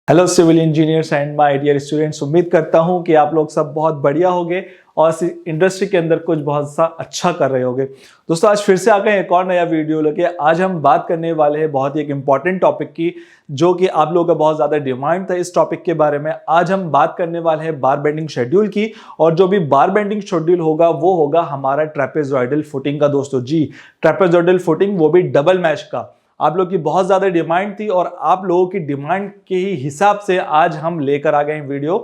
Hello civil engineers and my dear students, उम्मीद करता हूं कि आप लोग सब बहुत बढ़िया होंगे और इस इंडस्ट्री के अंदर कुछ बहुत सा अच्छा कर रहे होंगे। दोस्तों, आज फिर से आ गए एक और नया वीडियो लेके। आज हम बात करने वाले हैं बहुत ही एक इंपॉर्टेंट टॉपिक की, जो कि आप लोगों का बहुत ज्यादा डिमांड था इस टॉपिक के बारे में। आज हम बात करने वाले हैं बार बेंडिंग शेड्यूल की, और जो भी बार बेंडिंग शेड्यूल होगा वो होगा हमारा ट्रेपेजॉइडल फुटिंग का। दोस्तों जी, ट्रेपेजॉइडल फुटिंग, वो भी डबल मैश का। आप लोग की बहुत ज्यादा डिमांड थी और आप लोगों की डिमांड के ही हिसाब से आज हम लेकर आ गए वीडियो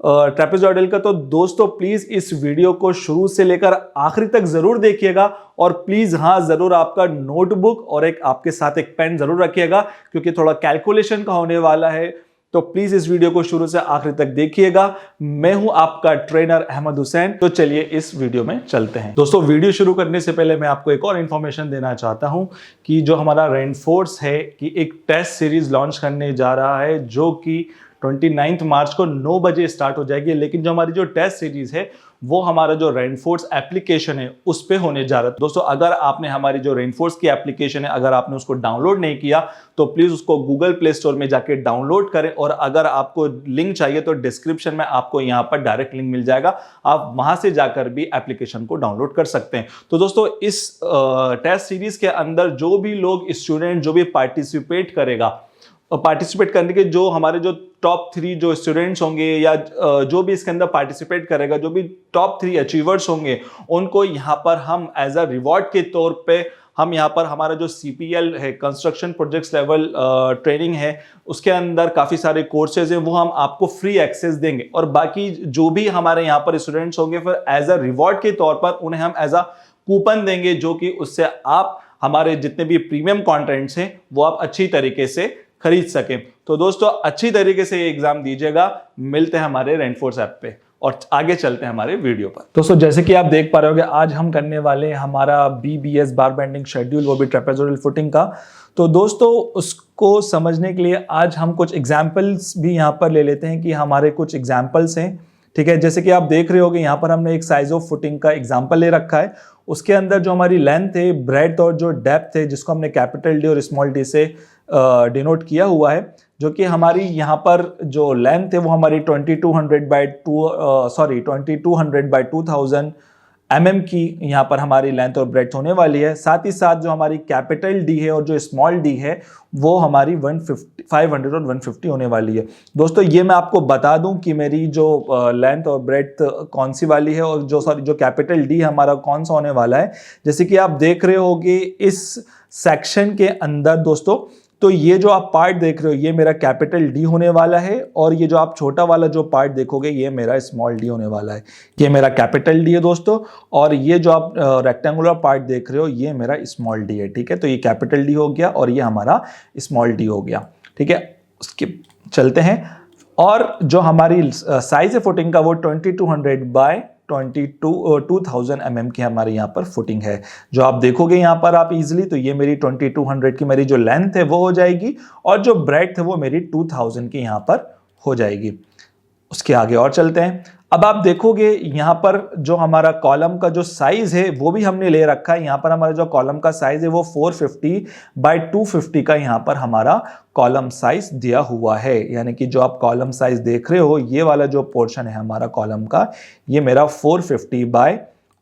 ट्रेपेजॉइडल का। तो दोस्तों, प्लीज इस वीडियो को शुरू से लेकर आखिरी तक जरूर देखिएगा, और प्लीज हाँ जरूर आपका नोटबुक और एक आपके साथ एक पेन जरूर रखिएगा, क्योंकि थोड़ा कैलकुलेशन का होने वाला है। तो प्लीज इस वीडियो को शुरू से आखिरी तक देखिएगा। मैं हूं आपका ट्रेनर अहमद हुसैन। तो चलिए इस वीडियो में चलते हैं। दोस्तों, वीडियो शुरू करने से पहले मैं आपको एक और इंफॉर्मेशन देना चाहता हूं कि जो हमारा रेनफोर्स है कि एक टेस्ट सीरीज लॉन्च करने जा रहा है, जो कि 29 मार्च को 9 बजे स्टार्ट हो जाएगी। लेकिन जो हमारी जो टेस्ट सीरीज है वो हमारा जो रेनफोर्स एप्लीकेशन है उस पे होने जा रहा है। दोस्तों, अगर आपने हमारी जो रेनफोर्स की एप्लीकेशन है, अगर आपने उसको डाउनलोड नहीं किया तो प्लीज उसको गूगल प्ले स्टोर में जाके डाउनलोड करें। और अगर आपको लिंक चाहिए तो डिस्क्रिप्शन में आपको यहां पर डायरेक्ट लिंक मिल जाएगा, आप वहां से जाकर भी एप्लीकेशन को डाउनलोड कर सकते हैं। तो दोस्तों, इस टेस्ट सीरीज के अंदर जो भी लोग स्टूडेंट जो भी पार्टिसिपेट करेगा, पार्टिसिपेट करने के जो हमारे जो टॉप 3 जो स्टूडेंट्स होंगे, या जो भी इसके अंदर पार्टिसिपेट करेगा, जो भी टॉप 3 अचीवर्स होंगे, उनको यहाँ पर हम एज अ रिवॉर्ड के तौर पे हम यहाँ पर हमारा जो CPL है, कंस्ट्रक्शन प्रोजेक्ट्स लेवल ट्रेनिंग है, उसके अंदर काफ़ी सारे कोर्सेज हैं, वो हम आपको फ्री एक्सेस देंगे। और बाकी जो भी हमारे यहाँ पर स्टूडेंट्स होंगे, फिर एज अ रिवॉर्ड के तौर पर उन्हें हम एज अ कूपन देंगे, जो कि उससे आप हमारे जितने भी प्रीमियम कॉन्टेंट्स हैं वो आप अच्छी तरीके से खरीद सके। तो दोस्तों, अच्छी तरीके से ये एग्जाम दीजिएगा। मिलते हैं हमारे रेनफोर्स ऐप पे और आगे चलते हैं हमारे वीडियो पर। दोस्तों, जैसे कि आप देख पा रहे होंगे, आज हम करने वाले हैं हमारा BBS बार बेंडिंग शेड्यूल, वो भी ट्रेपेजॉइडल फुटिंग का। तो दोस्तों, उसको समझने के लिए आज हम कुछ एग्जाम्पल्स भी यहाँ पर ले लेते हैं कि हमारे कुछ एग्जाम्पल्स हैं। ठीक है, जैसे कि आप देख रहे होगे यहाँ पर हमने एक साइज ऑफ फुटिंग का एग्जाम्पल ले रखा है। उसके अंदर जो हमारी लेंथ है, ब्रेड्थ और जो डेप्थ है, जिसको हमने कैपिटल D और स्मॉल d से डिनोट किया हुआ है, जो कि हमारी यहाँ पर जो लेंथ है वो हमारी 2200 बाई 2000 mm की यहाँ पर हमारी लेंथ और ब्रेड्थ होने वाली है। साथ ही साथ जो हमारी कैपिटल D है और जो स्मॉल d है वो हमारी 500 और 150 होने वाली है। दोस्तों, ये मैं आपको बता दूं कि मेरी जो लेंथ और ब्रेड्थ कौन सी वाली है, और जो कैपिटल D हमारा कौन सा होने वाला है। जैसे कि आप देख रहे होगे इस सेक्शन के अंदर दोस्तों, तो ये जो आप पार्ट देख रहे हो ये मेरा कैपिटल D होने वाला है, और ये जो आप छोटा वाला जो पार्ट देखोगे ये मेरा स्मॉल d होने वाला है। ये मेरा कैपिटल D है दोस्तों, और ये जो आप रेक्टेंगुलर पार्ट देख रहे हो ये मेरा स्मॉल d है। ठीक है, तो ये कैपिटल D हो गया और ये हमारा स्मॉल d हो गया। ठीक है, उसके चलते हैं। और जो हमारी साइज है फुटिंग का वो 2200 बाय 2000 mm की हमारे यहाँ पर फुटिंग है। जो आप देखोगे यहाँ पर आप इजीली, तो ये मेरी 2200 की मेरी जो लेंथ है वो हो जाएगी, और जो ब्रेड्थ है वो मेरी 2000 की यहाँ पर हो जाएगी। उसके आगे और चलते हैं। अब आप देखोगे यहाँ पर जो हमारा कॉलम का जो साइज है वो भी हमने ले रखा है। यहाँ पर हमारा जो कॉलम का साइज है वो 450 बाय 250 का यहाँ पर हमारा कॉलम साइज दिया हुआ है। यानी कि जो आप कॉलम साइज देख रहे हो, ये वाला जो पोर्शन है हमारा कॉलम का, ये मेरा 450 बाय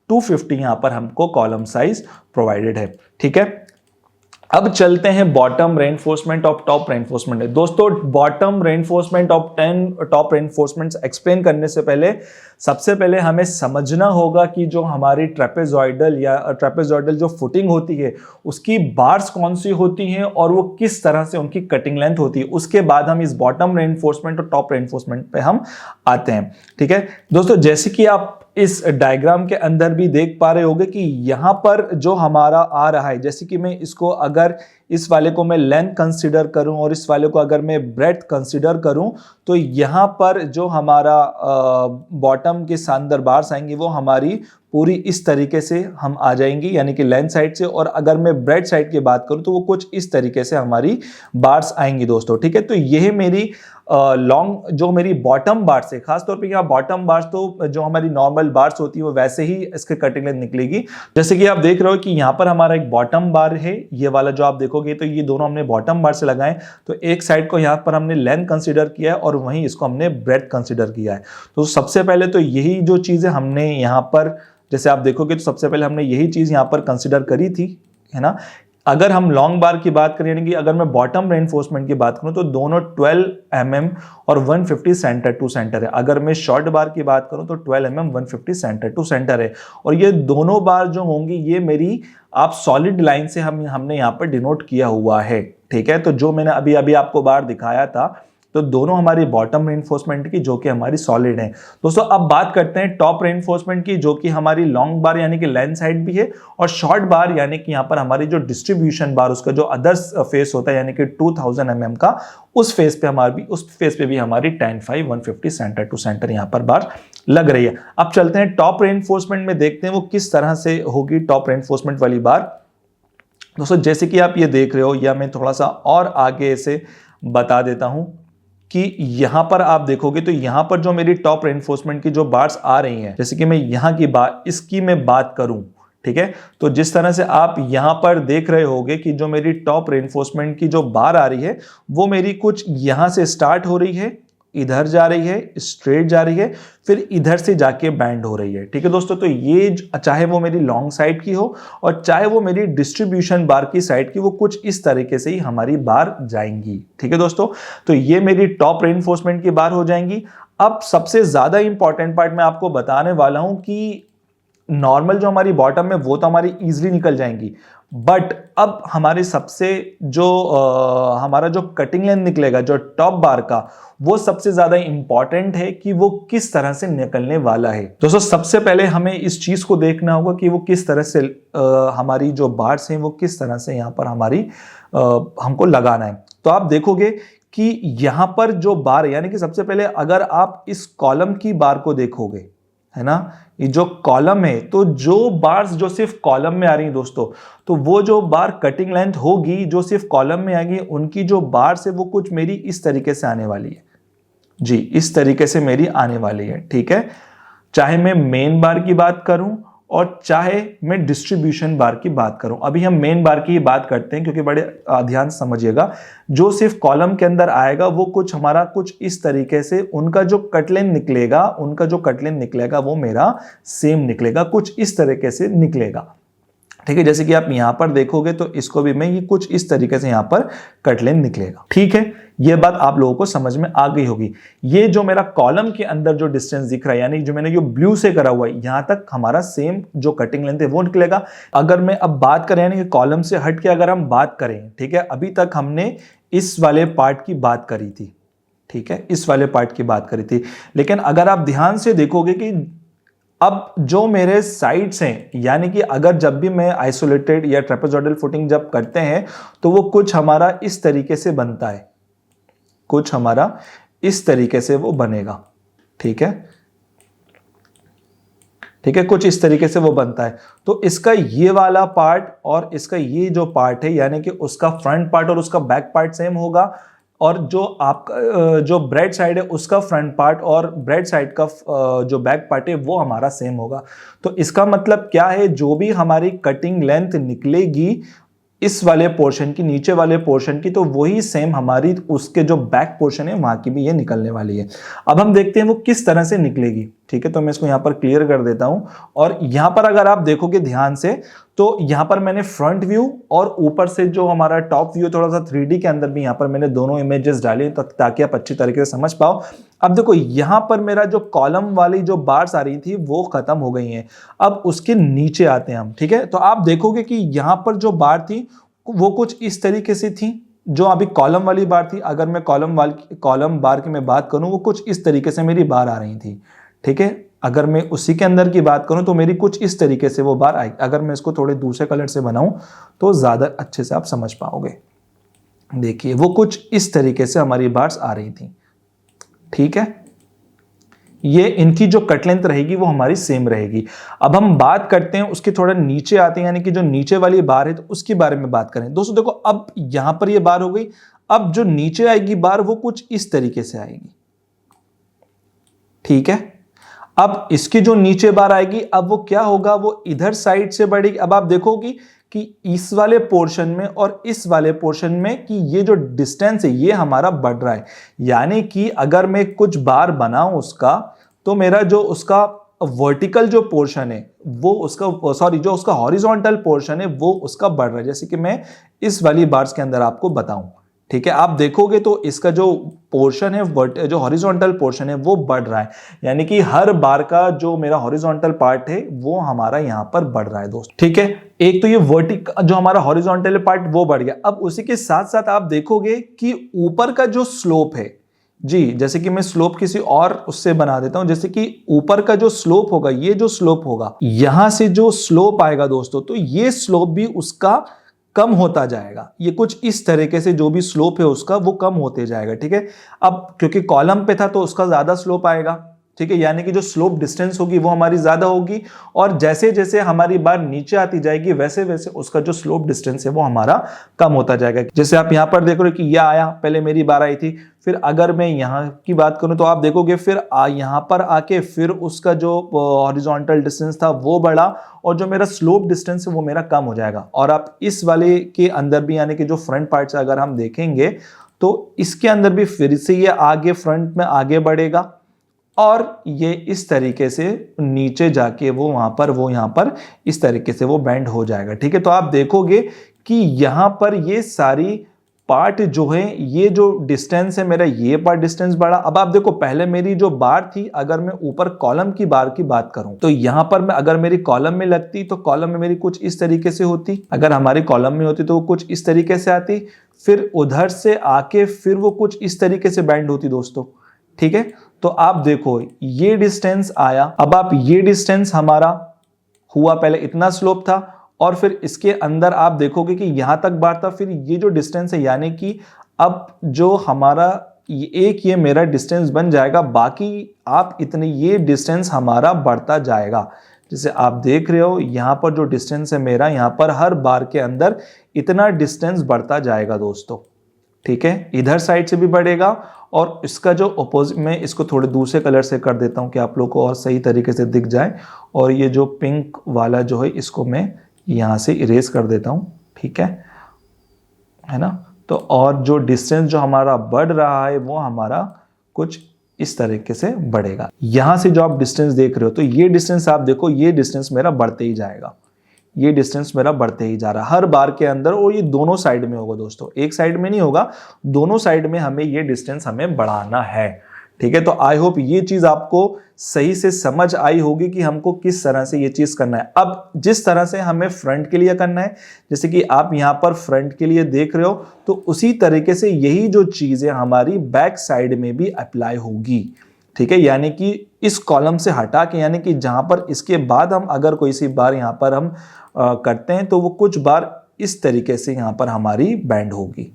250 यहाँ पर हमको कॉलम साइज प्रोवाइडेड है। ठीक है, अब चलते हैं bottom reinforcement of top reinforcement है। दोस्तों, bottom reinforcement of 10 top reinforcements explain करने से पहले सबसे पहले हमें समझना होगा कि जो हमारी ट्रेपेजॉइडल जो फुटिंग होती है उसकी बार्स कौन सी होती हैं और वो किस तरह से उनकी कटिंग लेंथ होती है। उसके बाद हम इस बॉटम रेनफोर्समेंट और टॉप रेनफोर्समेंट पे हम आते हैं। ठीक है दोस्तों, जैसे कि आप इस डायग्राम के अंदर भी देख पा रहे होंगे कि यहाँ पर जो हमारा आ रहा है, जैसे कि मैं इसको अगर इस वाले को मैं लेंथ कंसीडर करूं और इस वाले को अगर मैं ब्रेड्थ कंसीडर करूं, तो यहाँ पर जो हमारा बॉटम के अंदर बार्स आएंगी वो हमारी पूरी इस तरीके से हम आ जाएंगी, यानी कि लेंथ साइड से। और अगर मैं ब्रेड साइड की बात करूं तो वो कुछ इस तरीके से हमारी बार्स आएंगी दोस्तों, ठीक है। तो यह मेरी लॉन्ग जो मेरी बॉटम बार्स है, खासतौर पे यहाँ बॉटम बार्स तो जो हमारी नॉर्मल बार्स होती है वो वैसे ही इसके कटिंग लेंथ निकलेगी। जैसे कि आप देख रहे हो कि यहाँ पर हमारा एक बॉटम बार है, ये वाला जो आप देखोगे तो ये दोनों हमने बॉटम बार से लगाए। तो एक साइड को यहाँ पर हमने लेंथ कंसीडर किया है और वहीं इसको हमने ब्रेथ कंसीडर किया है। तो सबसे पहले तो यही जो चीज़ है हमने यहाँ पर, जैसे आप देखोगे तो सबसे पहले हमने यही चीज़ यहाँ पर कंसीडर करी थी, है ना। अगर हम लॉन्ग बार की बात करें, यानी कि अगर मैं बॉटम रेनफोर्समेंट की बात करूं तो दोनों 12 mm और 150 सेंटर टू सेंटर है। अगर मैं शॉर्ट बार की बात करूं तो 12 mm 150 सेंटर टू सेंटर है। और ये दोनों बार जो होंगी ये मेरी आप सॉलिड लाइन से हमने यहाँ पर डिनोट किया हुआ है, ठीक है। तो जो मैंने अभी अभी आपको बार दिखाया था तो दोनों हमारी बॉटम रेनफोर्समेंट की जो कि हमारी सॉलिड है। दोस्तों अब बात करते हैं टॉप रेनफोर्समेंट की, जो कि हमारी लॉन्ग बार यानी कि लेंथ साइड भी है, और शॉर्ट बार यानी कि यहाँ पर हमारी जो डिस्ट्रीब्यूशन बार उसका जो अदर्स फेस होता है यानी कि 2000 mm का, उस फेस पे भी हमारी 10-5 150 सेंटर टू सेंटर यहाँ पर बार लग रही है। अब चलते हैं टॉप रेनफोर्समेंट में, देखते हैं वो किस तरह से होगी टॉप रेनफोर्समेंट वाली बार। दोस्तों जैसे कि आप ये देख रहे हो, या मैं थोड़ा सा और आगे से बता देता हूं कि यहां पर आप देखोगे तो यहां पर जो मेरी टॉप रेनफोर्समेंट की जो बार्स आ रही हैं, जैसे कि मैं यहां की इसकी मैं बात करूं, ठीक है। तो जिस तरह से आप यहां पर देख रहे होगे कि जो मेरी टॉप रेनफोर्समेंट की जो बार आ रही है वो मेरी कुछ यहां से स्टार्ट हो रही है, इधर जा रही है, स्ट्रेट जा रही है, फिर इधर से जाके बैंड हो रही है, ठीक है दोस्तों। तो ये चाहे वो मेरी लॉन्ग साइड की हो और चाहे वो मेरी डिस्ट्रीब्यूशन बार की साइड की, वो कुछ इस तरीके से ही हमारी बार जाएंगी, ठीक है दोस्तों। तो ये मेरी टॉप रेनफोर्समेंट की बार हो जाएंगी। अब सबसे ज्यादा इंपॉर्टेंट पार्ट मैं आपको बताने वाला हूं कि नॉर्मल जो हमारी बॉटम है वो तो हमारी इजीली निकल जाएंगी, बट अब हमारे सबसे जो हमारा जो कटिंग लेंथ निकलेगा जो टॉप बार का, वो सबसे ज्यादा इंपॉर्टेंट है कि वो किस तरह से निकलने वाला है। दोस्तों सबसे पहले हमें इस चीज को देखना होगा कि वो किस तरह से हमारी जो बार्स हैं वो किस तरह से यहाँ पर हमारी हमको लगाना है। तो आप देखोगे कि यहां पर जो बार, यानी कि सबसे पहले अगर आप इस कॉलम की बार को देखोगे, है ना, ये जो कॉलम है, तो जो बार्स जो सिर्फ कॉलम में आ रही हैं दोस्तों, तो वो जो बार कटिंग लेंथ होगी जो सिर्फ कॉलम में आएगी, उनकी जो बार्स है वो कुछ मेरी इस तरीके से आने वाली है जी, इस तरीके से मेरी आने वाली है, ठीक है। चाहे मैं मेन बार की बात करूं और चाहे मैं डिस्ट्रीब्यूशन बार की बात करूं। अभी हम मेन बार की बात करते हैं क्योंकि बड़े ध्यान से समझिएगा। जो सिर्फ कॉलम के अंदर आएगा वो कुछ हमारा कुछ इस तरीके से, उनका जो कटलेन निकलेगा वो मेरा सेम निकलेगा, कुछ इस तरीके से निकलेगा, ठीक है। जैसे कि आप यहां पर देखोगे तो इसको भी मैं ये कुछ इस तरीके से यहां पर कटलेन निकलेगा, ठीक है। ये बात आप लोगों को समझ में आ गई होगी। ये जो मेरा कॉलम के अंदर जो डिस्टेंस दिख रहा है, यानी जो मैंने जो ब्लू से करा हुआ है, यहां तक हमारा सेम जो कटिंग लेंथ है वो निकलेगा। अगर मैं अब बात करें, यानी कि कॉलम से हट के अगर हम बात करें, ठीक है, अभी तक हमने इस वाले पार्ट की बात करी थी, ठीक है, इस वाले पार्ट की बात करी थी। लेकिन अगर आप ध्यान से देखोगे कि अब जो मेरे साइड्स हैं, यानी कि अगर जब भी मैं आइसोलेटेड या ट्रेपेजोइडल फुटिंग जब करते हैं तो वो कुछ हमारा इस तरीके से बनता है, कुछ हमारा इस तरीके से वो बनेगा, ठीक है, ठीक है, कुछ इस तरीके से वो बनता है। तो इसका ये वाला पार्ट और इसका ये जो पार्ट है, यानी कि उसका फ्रंट पार्ट और उसका बैक पार्ट सेम होगा, और जो आपका जो ब्रेड साइड है उसका फ्रंट पार्ट और ब्रेड साइड का जो बैक पार्ट है वो हमारा सेम होगा। तो इसका मतलब क्या है, जो भी हमारी कटिंग लेंथ निकलेगी इस वाले पोर्शन की, नीचे वाले पोर्शन की, तो वही सेम हमारी उसके जो बैक पोर्शन है वहां की भी ये निकलने वाली है। अब हम देखते हैं वो किस तरह से निकलेगी, ठीक है। तो मैं इसको यहां पर क्लियर कर देता हूं, और यहां पर अगर आप देखोगे ध्यान से तो यहां पर मैंने फ्रंट व्यू और ऊपर से जो हमारा टॉप व्यू थोड़ा सा 3D के अंदर भी यहां पर मैंने दोनों इमेजेस डाले ताकि आप अच्छी तरीके से समझ पाओ। अब देखो यहां पर मेरा जो कॉलम वाली जो बार्स आ रही थी वो खत्म हो गई हैं। अब उसके नीचे आते हैं हम, ठीक है। तो आप देखोगे कि यहां पर जो बार थी वो कुछ इस तरीके से थी, जो अभी कॉलम वाली बार थी। अगर मैं कॉलम बार की मैं बात करूं, वो कुछ इस तरीके से मेरी बार आ रही थी, ठीक है। अगर मैं उसी के अंदर की बात करूं तो मेरी कुछ इस तरीके से वो बार आई। अगर मैं इसको थोड़े दूसरे कलर से बनाऊं तो ज्यादा अच्छे से आप समझ पाओगे। देखिए वो कुछ इस तरीके से हमारी बार्स आ रही थी, ठीक है। ये इनकी जो कट लेंथ रहेगी वो हमारी सेम रहेगी। अब हम बात करते हैं उसके थोड़ा नीचे आते हैं, यानी कि जो नीचे वाली बार है तो उसके बारे में बात करें। दोस्तों देखो, अब यहां पर ये बार हो गई, अब जो नीचे आएगी बार वो कुछ इस तरीके से आएगी, ठीक है। अब इसकी जो नीचे बार आएगी, अब वो क्या होगा, वो इधर साइड से बढ़ेगी। अब आप देखोगी कि इस वाले पोर्शन में और इस वाले पोर्शन में कि ये जो डिस्टेंस है ये हमारा बढ़ रहा है। यानी कि अगर मैं कुछ बार बनाऊं उसका, तो मेरा जो उसका वर्टिकल जो पोर्शन है वो उसका, सॉरी, जो उसका हॉरिजॉन्टल पोर्शन है वो उसका बढ़ रहा है। जैसे कि मैं इस वाली बार्स के अंदर आपको बताऊं, ठीक है। आप देखोगे तो इसका जो पोर्शन है, जो हॉरिजॉन्टल पोर्शन है वो बढ़ रहा है, यानी कि हर बार का जो मेरा हॉरिजॉन्टल पार्ट है वो हमारा यहां पर बढ़ रहा है दोस्त, ठीक है। एक तो ये वर्टिकल जो हमारा हॉरिजॉन्टल पार्ट वो बढ़ गया। अब उसी के साथ साथ आप देखोगे कि ऊपर का जो स्लोप है जी, जैसे कि मैं स्लोप किसी और उससे बना देता हूं, जैसे कि ऊपर का जो स्लोप होगा, ये जो स्लोप होगा, यहां से जो स्लोप आएगा दोस्तों, तो ये स्लोप भी उसका कम होता जाएगा। ये कुछ इस तरीके से जो भी स्लोप है उसका वो कम होते जाएगा, ठीक है। अब क्योंकि कॉलम पे था तो उसका ज्यादा स्लोप आएगा, ठीक है, यानी कि जो स्लोप डिस्टेंस होगी वो हमारी ज्यादा होगी, और जैसे जैसे हमारी बार नीचे आती जाएगी वैसे वैसे उसका जो स्लोप डिस्टेंस है वो हमारा कम होता जाएगा। जैसे आप यहां पर देख रहे हो कि यह आया, पहले मेरी बार आई थी, फिर अगर मैं यहाँ की बात करूं तो आप देखोगे फिर यहां पर आके फिर उसका जो हॉरिजॉन्टल डिस्टेंस था वो बढ़ा, और जो मेरा स्लोप डिस्टेंस है वो मेरा कम हो जाएगा। और आप इस वाले के अंदर भी, यानी कि जो फ्रंट पार्ट से अगर हम देखेंगे तो इसके अंदर भी फिर से ये आगे फ्रंट में आगे बढ़ेगा, और ये इस तरीके से नीचे जाके वो यहां पर इस तरीके से वो बेंड हो जाएगा, ठीक है। तो आप देखोगे कि यहां पर ये सारी पार्ट जो है, ये जो डिस्टेंस है मेरा, ये पार्ट डिस्टेंस बढ़ा। अब आप देखो, पहले मेरी जो बार थी, अगर मैं ऊपर कॉलम की बार की बात करूं तो यहां पर मैं अगर मेरी कॉलम में लगती तो कॉलम में मेरी कुछ इस तरीके से होती, अगर हमारी कॉलम में होती तो वो कुछ इस तरीके से आती, फिर उधर से आके फिर वो कुछ इस तरीके से बैंड होती दोस्तों, ठीक है। तो आप देखो ये डिस्टेंस आया, अब आप ये डिस्टेंस हमारा हुआ, पहले इतना स्लोप था, और फिर इसके अंदर आप देखोगे कि यहां तक बार था, फिर ये जो डिस्टेंस है, यानी कि अब जो हमारा ये मेरा डिस्टेंस बन जाएगा, बाकी आप इतने ये डिस्टेंस हमारा बढ़ता जाएगा। जैसे आप देख रहे हो यहां पर जो डिस्टेंस है मेरा, यहां पर हर बार के अंदर इतना डिस्टेंस बढ़ता जाएगा दोस्तों, ठीक है। इधर साइड से भी बढ़ेगा, और इसका जो अपोजिट, मैं इसको थोड़े दूसरे कलर से कर देता हूं कि आप लोग को और सही तरीके से दिख जाए, और ये जो पिंक वाला जो है इसको मैं यहां से इरेज कर देता हूं, ठीक है ना। तो और जो डिस्टेंस जो हमारा बढ़ रहा है वो हमारा कुछ इस तरीके से बढ़ेगा। यहां से जो आप डिस्टेंस देख रहे हो, तो ये डिस्टेंस आप देखो, ये डिस्टेंस मेरा बढ़ते ही जाएगा, ये डिस्टेंस मेरा बढ़ते ही जा रहा है हर बार के अंदर, और ये दोनों साइड में होगा दोस्तों, एक साइड में नहीं होगा, दोनों साइड में हमें ये डिस्टेंस हमें बढ़ाना है, ठीक है। तो आई होप ये चीज आपको सही से समझ आई होगी कि हमको किस तरह से ये चीज करना है। अब जिस तरह से हमें फ्रंट के लिए करना है, जैसे कि आप यहां पर फ्रंट के लिए देख रहे हो, तो उसी तरीके से यही जो चीज है हमारी बैक साइड में भी अप्लाई होगी, ठीक है। यानी कि इस कॉलम से हटा के, यानी कि जहां पर इसके बाद हम अगर कोई सी बार यहां पर हम करते हैं तो वो कुछ बार इस तरीके से यहां पर हमारी बैंड होगी,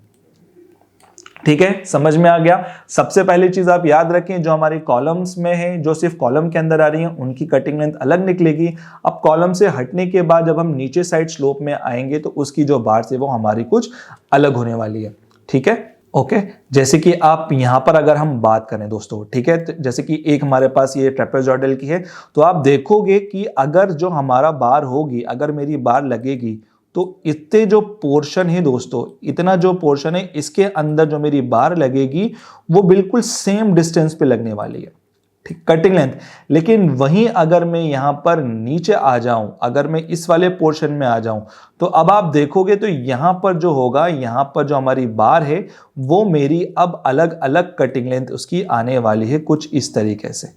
ठीक है। समझ में आ गया। सबसे पहली चीज आप याद रखें, जो हमारी कॉलम्स में है, जो सिर्फ कॉलम के अंदर आ रही है, उनकी कटिंग लेंथ अलग निकलेगी। अब कॉलम से हटने के बाद जब हम नीचे साइड स्लोप में आएंगे तो उसकी जो बार है वो हमारी कुछ अलग होने वाली है, ठीक है, ओके। जैसे कि आप यहां पर अगर हम बात करें दोस्तों, ठीक है, तो जैसे कि एक हमारे पास ये ट्रेपेजॉइडल की है, तो आप देखोगे कि अगर जो हमारा बार होगी, अगर मेरी बार लगेगी, तो इतने जो पोर्शन है दोस्तों, इतना जो पोर्शन है, इसके अंदर जो मेरी बार लगेगी वो बिल्कुल सेम डिस्टेंस पे लगने वाली है, ठीक, कटिंग लेंथ। लेकिन वहीं अगर मैं यहां पर नीचे आ जाऊं, अगर मैं इस वाले पोर्शन में आ जाऊं, तो अब आप देखोगे तो यहां पर जो होगा, यहां पर जो हमारी बार है वो मेरी अब अलग अलग कटिंग लेंथ उसकी आने वाली है, कुछ इस तरीके से,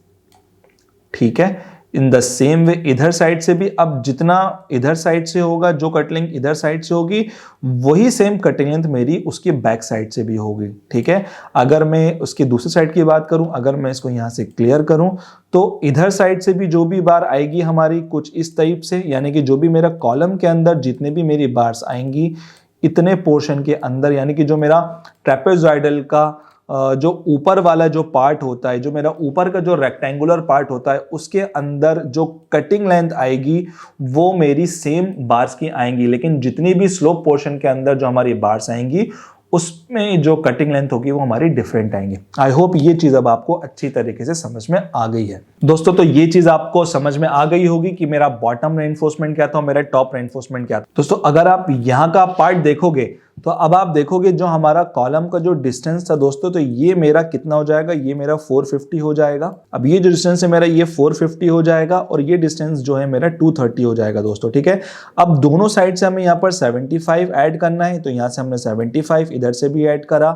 ठीक है। इन द सेम वे इधर साइड से भी, अब जितना इधर साइड से होगा, जो कट लेंथ इधर साइड से होगी, वही सेम कटिंग लेंथ मेरी उसकी बैक साइड से भी होगी, ठीक है। अगर मैं उसकी दूसरी साइड की बात करूं, अगर मैं इसको यहां से क्लियर करूं, तो इधर साइड से भी जो भी बार आएगी हमारी कुछ इस टाइप से, यानी कि जो भी मेरा कॉलम के अंदर जितने भी मेरी बार्स आएंगी, इतने पोर्शन के अंदर, यानी कि जो मेरा ट्रेपेजॉइडल का जो ऊपर वाला जो पार्ट होता है, जो मेरा ऊपर का जो रेक्टेंगुलर पार्ट होता है, उसके अंदर जो कटिंग लेंथ आएगी वो मेरी सेम बार्स की आएंगी, लेकिन जितनी भी स्लोप पोर्शन के अंदर जो हमारी बार्स आएंगी उसमें जो कटिंग लेंथ होगी वो हमारी डिफरेंट आएंगी। आई होप ये चीज अब आपको अच्छी तरीके से समझ में आ गई है दोस्तों। तो ये चीज आपको समझ में आ गई होगी कि मेरा बॉटम रेनफोर्समेंट क्या था और मेरा टॉप रेनफोर्समेंट क्या था। दोस्तों अगर आप यहाँ का पार्ट देखोगे तो अब आप देखोगे जो हमारा कॉलम का जो डिस्टेंस था दोस्तों, तो ये मेरा कितना हो जाएगा, ये मेरा 450 हो जाएगा। अब ये जो डिस्टेंस है मेरा ये 450 हो जाएगा और ये डिस्टेंस जो है मेरा 230 हो जाएगा दोस्तों, ठीक है। अब दोनों साइड से हमें यहाँ पर 75 ऐड करना है, तो यहाँ से हमने 75 इधर से भी ऐड करा,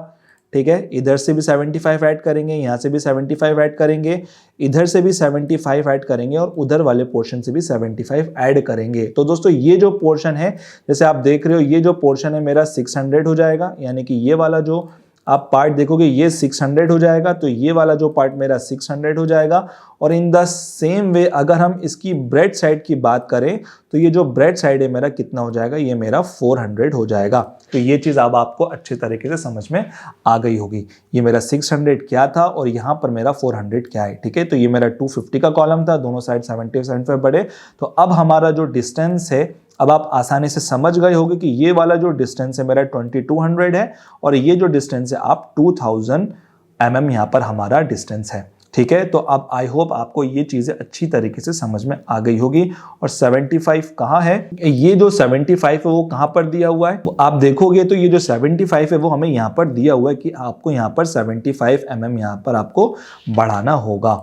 ठीक है। इधर से भी 75 ऐड करेंगे, यहाँ से भी 75 ऐड करेंगे, इधर से भी 75 ऐड करेंगे और उधर वाले पोर्शन से भी 75 ऐड करेंगे। तो दोस्तों ये जो पोर्शन है, जैसे आप देख रहे हो, ये जो पोर्शन है मेरा 600 हो जाएगा, यानी कि ये वाला जो आप पार्ट देखोगे ये 600 हो जाएगा, तो ये वाला जो पार्ट मेरा 600 हो जाएगा। और इन द सेम वे अगर हम इसकी ब्रेड साइड की बात करें तो ये जो ब्रेड साइड है मेरा कितना हो जाएगा, ये मेरा 400 हो जाएगा। तो ये चीज़ अब आपको अच्छे तरीके से समझ में आ गई होगी। ये मेरा 600 क्या था और यहाँ पर मेरा 400 क्या है, ठीक है। तो ये मेरा 250 का कॉलम था, दोनों साइड 75 बढ़े। तो अब हमारा जो डिस्टेंस है, अब आप आसानी से समझ गए होंगे कि ये वाला जो डिस्टेंस है मेरा 2200 है और ये जो डिस्टेंस है आप 2000 mm यहाँ पर हमारा डिस्टेंस है, ठीक है। तो अब आई होप आपको ये चीजें अच्छी तरीके से समझ में आ गई होगी। और 75 कहाँ है, ये जो 75 है वो कहाँ पर दिया हुआ है, तो आप देखोगे तो ये जो 75 है वो हमें यहाँ पर दिया हुआ है कि आपको यहाँ पर 75 mm यहाँ पर आपको बढ़ाना होगा,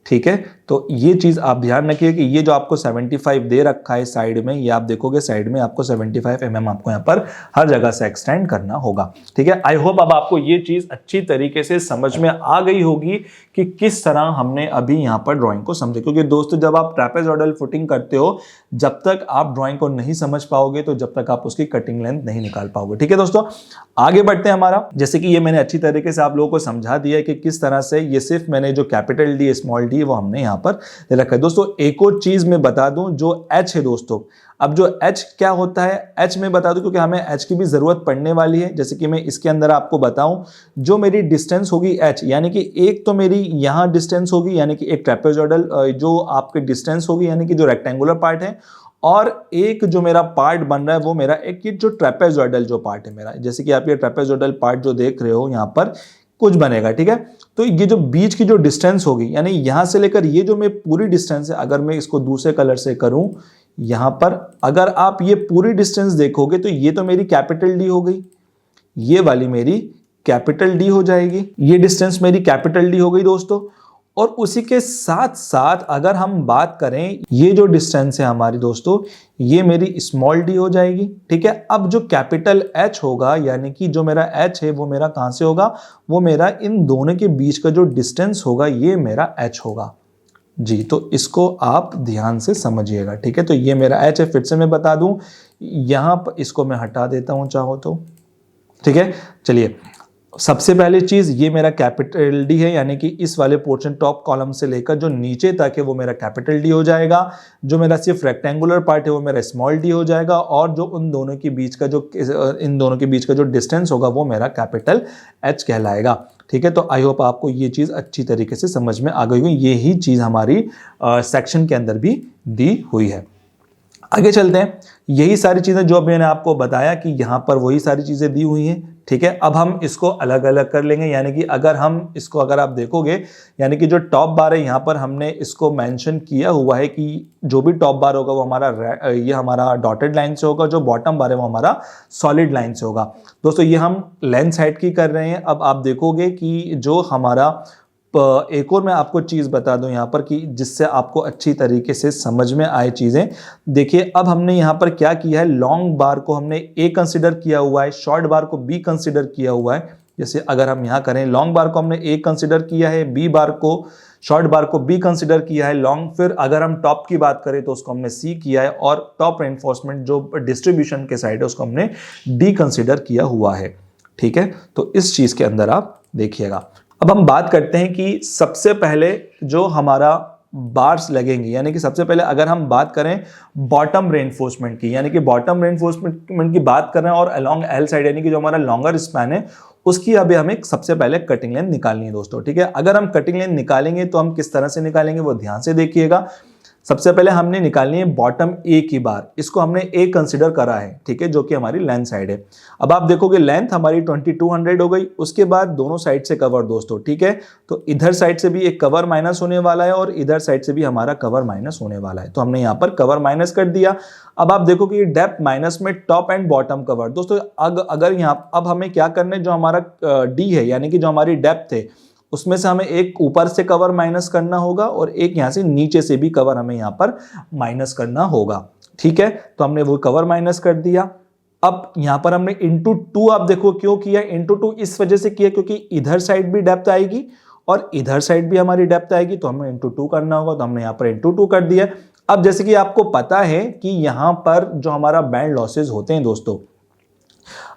ठीक है। तो ये चीज आप ध्यान रखिए कि ये जो आपको 75 दे रखा है साइड में, ये आप देखोगे साइड में आपको 75 mm आपको यहाँ पर हर जगह से एक्सटेंड करना होगा, ठीक है। आई होप अब आपको ये चीज अच्छी तरीके से समझ में आ गई होगी कि किस तरह हमने अभी यहाँ पर ड्राइंग को समझे। क्योंकि दोस्तों जब आप ट्रेपेजॉइडल फुटिंग करते हो, जब तक आप ड्राइंग को नहीं समझ पाओगे तो जब तक आप उसकी कटिंग लेंथ नहीं निकाल पाओगे, ठीक है दोस्तों। आगे बढ़ते हैं हमारा, जैसे कि ये मैंने अच्छी तरीके से आप लोगों को समझा दिया है कि किस तरह से ये सिर्फ मैंने जो कैपिटल डी स्मॉल डी वो हमने यहाँ पर दे रखा है। दोस्तों एक और चीज मैं बता दूं, जो एच है दोस्तों, अब जो एच क्या होता है, एच में बता दूं क्योंकि हमें एच की भी जरूरत पड़ने वाली है। जैसे कि मैं इसके अंदर आपको बताऊं, जो मेरी डिस्टेंस होगी एच, यानी कि एक तो मेरी यहां डिस्टेंस होगी, यानी कि एक ट्रेपेजॉइडल जो आपकी डिस्टेंस होगी, यानी कि जो रेक्टेंगुलर पार्ट है, और एक जो मेरा पार्ट बन रहा है वो मेरा एक ये जो ट्रेपेजॉइडल जो पार्ट है मेरा, जैसे कि आप ये ट्रेपेजॉइडल पार्ट जो देख रहे हो यहाँ पर कुछ बनेगा, ठीक है। तो ये जो बीच की जो डिस्टेंस होगी, यानी यहां से लेकर ये जो मैं पूरी डिस्टेंस है, अगर मैं इसको दूसरे कलर से करूं, यहां पर अगर आप ये पूरी डिस्टेंस देखोगे तो ये तो मेरी कैपिटल डी हो गई, ये वाली मेरी कैपिटल डी हो जाएगी, ये डिस्टेंस मेरी कैपिटल डी हो गई दोस्तों। और उसी के साथ साथ अगर हम बात करें, ये जो डिस्टेंस है हमारी दोस्तों, ये मेरी स्मॉल डी हो जाएगी, ठीक है। अब जो कैपिटल एच होगा, यानी कि जो मेरा एच है वो मेरा कहां से होगा, वो मेरा इन दोनों के बीच का जो डिस्टेंस होगा ये मेरा एच होगा जी। तो इसको आप ध्यान से समझिएगा, ठीक है। तो ये मेरा एच है, फिर से मैं बता दूं, यहां पर इसको मैं हटा देता हूं चाहो तो, ठीक है। चलिए, सबसे पहली चीज ये मेरा कैपिटल डी है, यानी कि इस वाले पोर्शन टॉप कॉलम से लेकर जो नीचे तक है वो मेरा कैपिटल डी हो जाएगा। जो मेरा सिर्फ रेक्टेंगुलर पार्ट है वो मेरा स्मॉल डी हो जाएगा, और जो उन दोनों के बीच का जो इन दोनों के बीच का जो डिस्टेंस होगा वो मेरा कैपिटल एच कहलाएगा, ठीक है। तो आई होप आपको ये चीज अच्छी तरीके से समझ में आ गई हुई। यही चीज हमारी सेक्शन के अंदर भी दी हुई है। आगे चलते हैं, यही सारी चीजें जो मैंने आपको बताया कि यहाँ पर वही सारी चीजें दी हुई हैं, ठीक है। अब हम इसको अलग अलग कर लेंगे, यानी कि अगर हम इसको अगर आप देखोगे, यानी कि जो टॉप बार है यहाँ पर हमने इसको मेंशन किया हुआ है कि जो भी टॉप बार होगा वो हमारा ये हमारा डॉटेड लाइन से होगा, जो बॉटम बार है वो हमारा सॉलिड लाइन से होगा। दोस्तों ये हम लेंथ साइड की कर रहे हैं। अब आप देखोगे कि जो हमारा एक और मैं आपको चीज बता दूं यहाँ पर कि जिससे आपको अच्छी तरीके से समझ में आए चीजें। देखिए अब हमने यहाँ पर क्या किया है, लॉन्ग बार को हमने ए कंसिडर किया हुआ है, शॉर्ट बार को बी कंसिडर किया हुआ है। जैसे अगर हम यहाँ करें, लॉन्ग बार को हमने ए कंसिडर किया है, बी बार को शॉर्ट बार को बी कंसिडर किया है लॉन्ग। फिर अगर हम टॉप की बात करें तो उसको हमने सी किया है, और टॉप रेनफोर्समेंट जो डिस्ट्रीब्यूशन के साइड है उसको हमने डी कंसिडर किया हुआ है, ठीक है। तो इस चीज के अंदर आप देखिएगा। अब हम बात करते हैं कि सबसे पहले जो हमारा बार्स लगेंगे, यानी कि सबसे पहले अगर हम बात करें बॉटम रेनफोर्समेंट की, यानी कि बॉटम रेनफोर्समेंट की बात कर रहे हैं, और अलोंग एल साइड यानी कि जो हमारा लॉन्गर स्पैन है उसकी अभी हमें सबसे पहले कटिंग लेंथ निकालनी है दोस्तों, ठीक है। अगर हम कटिंग लेंथ निकालेंगे तो हम किस तरह से निकालेंगे वो ध्यान से देखिएगा। सबसे पहले हमने निकालनी है बॉटम ए की बार, इसको हमने ए कंसीडर करा है, ठीक है, जो कि हमारी लेंथ साइड है। अब आप देखोगे लेंथ हमारी 2200 हो गई, उसके बाद दोनों साइड से कवर दोस्तों, ठीक है। तो इधर साइड से भी एक कवर माइनस होने वाला है और इधर साइड से भी हमारा कवर माइनस होने वाला है, तो हमने यहाँ पर कवर माइनस कर दिया। अब आप देखो कि ये डेप्थ माइनस में टॉप एंड बॉटम कवर दोस्तों। अगर यहाँ अब हमें क्या करना है, जो हमारा डी है यानी कि जो हमारी डेप्थ है उसमें से हमें एक ऊपर से कवर माइनस करना होगा और एक यहाँ से नीचे से भी कवर हमें यहाँ पर माइनस करना होगा, ठीक है। तो हमने वो कवर माइनस कर दिया। अब यहाँ पर हमने इंटू 2, आप देखो क्यों किया इंटू 2, इस वजह से किया क्योंकि इधर साइड भी डेप्थ आएगी और इधर साइड भी हमारी डेप्थ आएगी, तो हमें इंटू 2 करना होगा, तो हमने यहाँ पर इंटू 2 कर दिया। अब जैसे कि आपको पता है कि यहाँ पर जो हमारा बैंड लॉसेज होते हैं दोस्तों,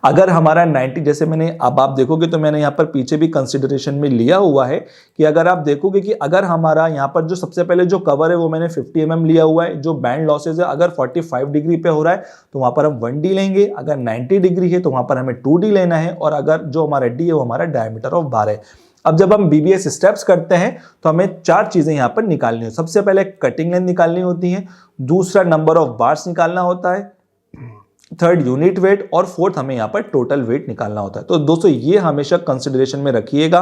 अगर हमारा 90, जैसे मैंने, अब आप देखोगे तो मैंने यहाँ पर पीछे भी कंसिडरेशन में लिया हुआ है कि अगर आप देखोगे कि अगर हमारा यहाँ पर जो सबसे पहले जो कवर है वो मैंने 50 mm लिया हुआ है, जो बैंड लॉसेज है अगर 45 डिग्री पे हो रहा है तो वहां पर हम 1D लेंगे, अगर 90 डिग्री है तो वहां पर हमें 2D लेना है, और अगर जो हमारा D है वो हमारा डायमीटर ऑफ बार है। अब जब हम BBS स्टेप्स करते हैं तो हमें 4 चीजें यहाँ पर निकालनी है। सबसे पहले कटिंग लेंथ निकालनी होती है, दूसरा नंबर ऑफ बार्स निकालना होता है, थर्ड यूनिट वेट, और फोर्थ हमें यहाँ पर टोटल वेट निकालना होता है। तो दोस्तों ये हमेशा कंसिडरेशन में रखिएगा,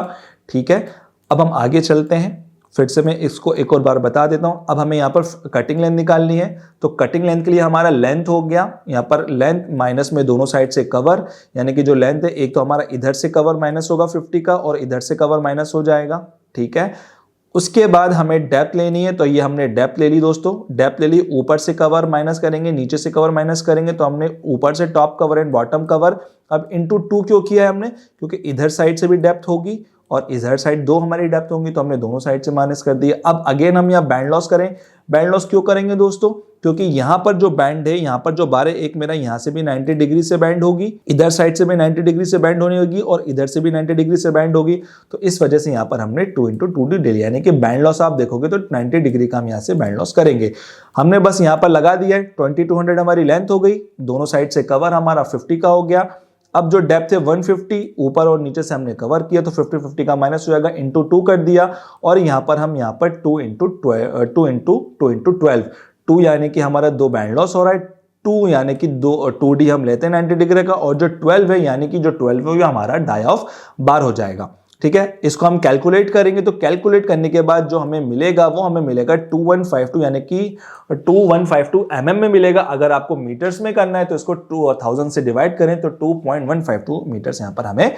ठीक है। अब हम आगे चलते हैं, फिर से मैं इसको एक और बार बता देता हूं। अब हमें यहाँ पर कटिंग लेंथ निकालनी है, तो कटिंग लेंथ के लिए हमारा लेंथ हो गया यहाँ पर लेंथ माइनस में दोनों साइड से कवर, यानी कि जो लेंथ है एक तो हमारा इधर से कवर माइनस होगा 50 का और इधर से कवर माइनस हो जाएगा, ठीक है। उसके बाद हमें डेप्थ लेनी है, तो ये हमने डेप्थ ले ली दोस्तों, डेप्थ ले ली, ऊपर से कवर माइनस करेंगे, नीचे से कवर माइनस करेंगे, तो हमने ऊपर से top cover and bottom cover. अब इंटू 2 क्यों किया है हमने, क्योंकि इधर साइड से भी डेप्थ होगी और इधर साइड 2 हमारी डेप्थ होंगी, तो हमने दोनों साइड से माइनस कर दिया। अब अगेन हम यहाँ बैंड लॉस करें, बैंड लॉस क्यों करेंगे दोस्तों, क्योंकि यहाँ पर जो बैंड है, यहाँ पर जो बार है, एक मेरा यहाँ से भी 90 डिग्री से बैंड होगी, इधर साइड से भी 90 डिग्री से बैंड होनी होगी और इधर से भी 90 डिग्री से बैंड होगी, तो इस वजह से यहाँ पर हमने 2 × 2D ले लिया, यानी कि बैंड लॉस आप देखोगे तो 90 डिग्री का हम यहाँ से बैंड लॉस करेंगे। हमने बस यहाँ पर लगा दिया है, 2200 हमारी लेंथ हो गई, दोनों साइड से कवर हमारा 50 का हो गया। अब जो डेप्थ है 150, ऊपर और नीचे से हमने कवर किया, तो 50 का माइनस हो जाएगा, इंटू 2 कर दिया, और यहाँ पर हम यहाँ पर 2 × 12, 2 यानी कि हमारा 2 बैंड लॉस हो रहा है, 2 यानी कि 2D हम लेते हैं 90 डिग्री का, और जो 12 है यानी कि जो 12 है वो हमारा डाई ऑफ बार हो जाएगा, ठीक है। इसको हम कैलकुलेट करेंगे, तो कैलकुलेट करने के बाद जो हमें मिलेगा वो हमें मिलेगा 2152, यानी कि 2152 mm में मिलेगा। अगर आपको मीटर्स में करना है तो इसको 2000 से डिवाइड करें तो 2.152 मीटर्स यहाँ पर हमें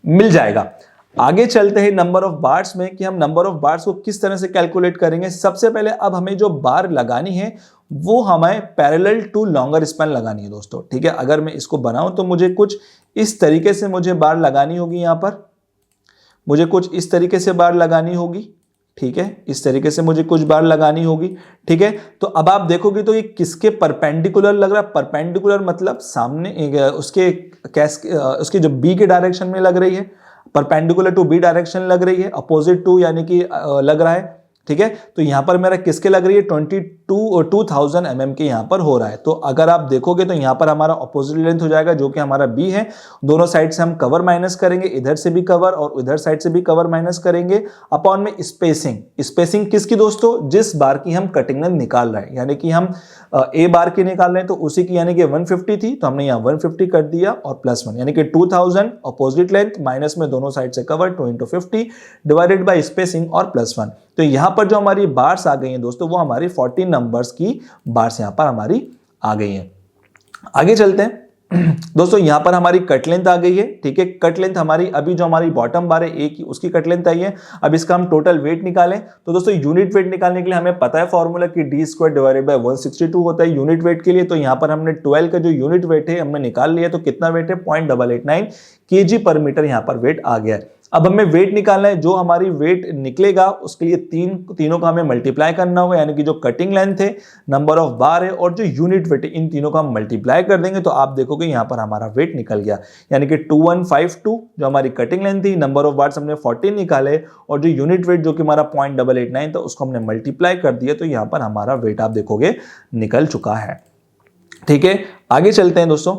मिल जाएगा। आगे चलते हैं नंबर ऑफ बार्स में, कि हम नंबर ऑफ बार्स को किस तरह से कैलकुलेट करेंगे। सबसे पहले अब हमें जो बार लगानी है वो हमें पैरेलल टू लॉन्गर स्पैन लगानी है दोस्तों, ठीक है। अगर मैं इसको बनाऊं तो मुझे कुछ इस तरीके से मुझे बार लगानी होगी, यहाँ पर मुझे कुछ इस तरीके से बार लगानी होगी, ठीक है, इस तरीके से मुझे कुछ बार लगानी होगी, ठीक है। तो अब आप देखोगे तो ये किसके परपेंडिकुलर लग रहा है, परपेंडिकुलर मतलब सामने उसके जो बी के डायरेक्शन में लग रही है, परपेंडिकुलर टू बी डायरेक्शन लग रही है, अपोजिट टू यानी कि लग रहा है, ठीक है। तो यहां पर मेरा किसके लग रही है, 2000 mm के यहां पर हो रहा है। तो अगर आप देखोगे तो यहां पर हमारा अपोजिट लेंथ हो जाएगा जो कि हमारा बी है, दोनों साइड से हम कवर माइनस करेंगे, इधर से भी कवर और इधर साइड से भी कवर माइनस करेंगे, अपॉन में स्पेसिंग किसकी दोस्तों, जिस बार की हम कटिंग लेंथ निकाल रहे हैं, यानी कि हम ए बार की निकाल रहे हैं तो उसी की, यानी कि 150 थी तो हमने यहाँ 150 कर दिया और +1 यानी कि 2000 अपोजिट लेंथ माइनस में दोनों साइड से कवर 2 × 50 डिवाइडेड बाय स्पेसिंग और +1। तो यहाँ पर जो हमारी बार्स आ गई हैं दोस्तों वो हमारी 14 नंबर्स की बार्स यहाँ पर हमारी आ गई हैं। आगे चलते हैं दोस्तों, यहाँ पर हमारी कट लेंथ आ गई है, ठीक है। कट लेंथ हमारी अभी जो हमारी बॉटम बार है ए की उसकी कट लेंथ आई है। अब इसका हम टोटल वेट निकालें तो दोस्तों यूनिट वेट निकालने के लिए हमें पता है फॉर्मूला कि d² डिवाइडेड बाय 162 होता है यूनिट वेट के लिए। तो यहाँ पर हमने 12 का जो यूनिट वेट है हमने निकाल लिया, तो कितना वेट है 0.889 kg/मीटर यहाँ पर वेट आ गया है। अब हमें वेट निकालना है, जो हमारी वेट निकलेगा उसके लिए तीनों का हमें मल्टीप्लाई करना होगा, यानी कि जो कटिंग लेंथ है, नंबर ऑफ बार है और जो यूनिट वेट है, इन तीनों का हम मल्टीप्लाई कर देंगे तो आप देखोगे यहाँ पर हमारा वेट निकल गया, यानी कि 2152 जो हमारी कटिंग लेंथ थी, नंबर ऑफ बार्स हमने 14 निकाले और जो यूनिट वेट जो कि हमारा 0.889 था उसको हमने मल्टीप्लाई कर दिया, तो यहाँ पर हमारा वेट आप देखोगे निकल चुका है, ठीक है। आगे चलते हैं दोस्तों,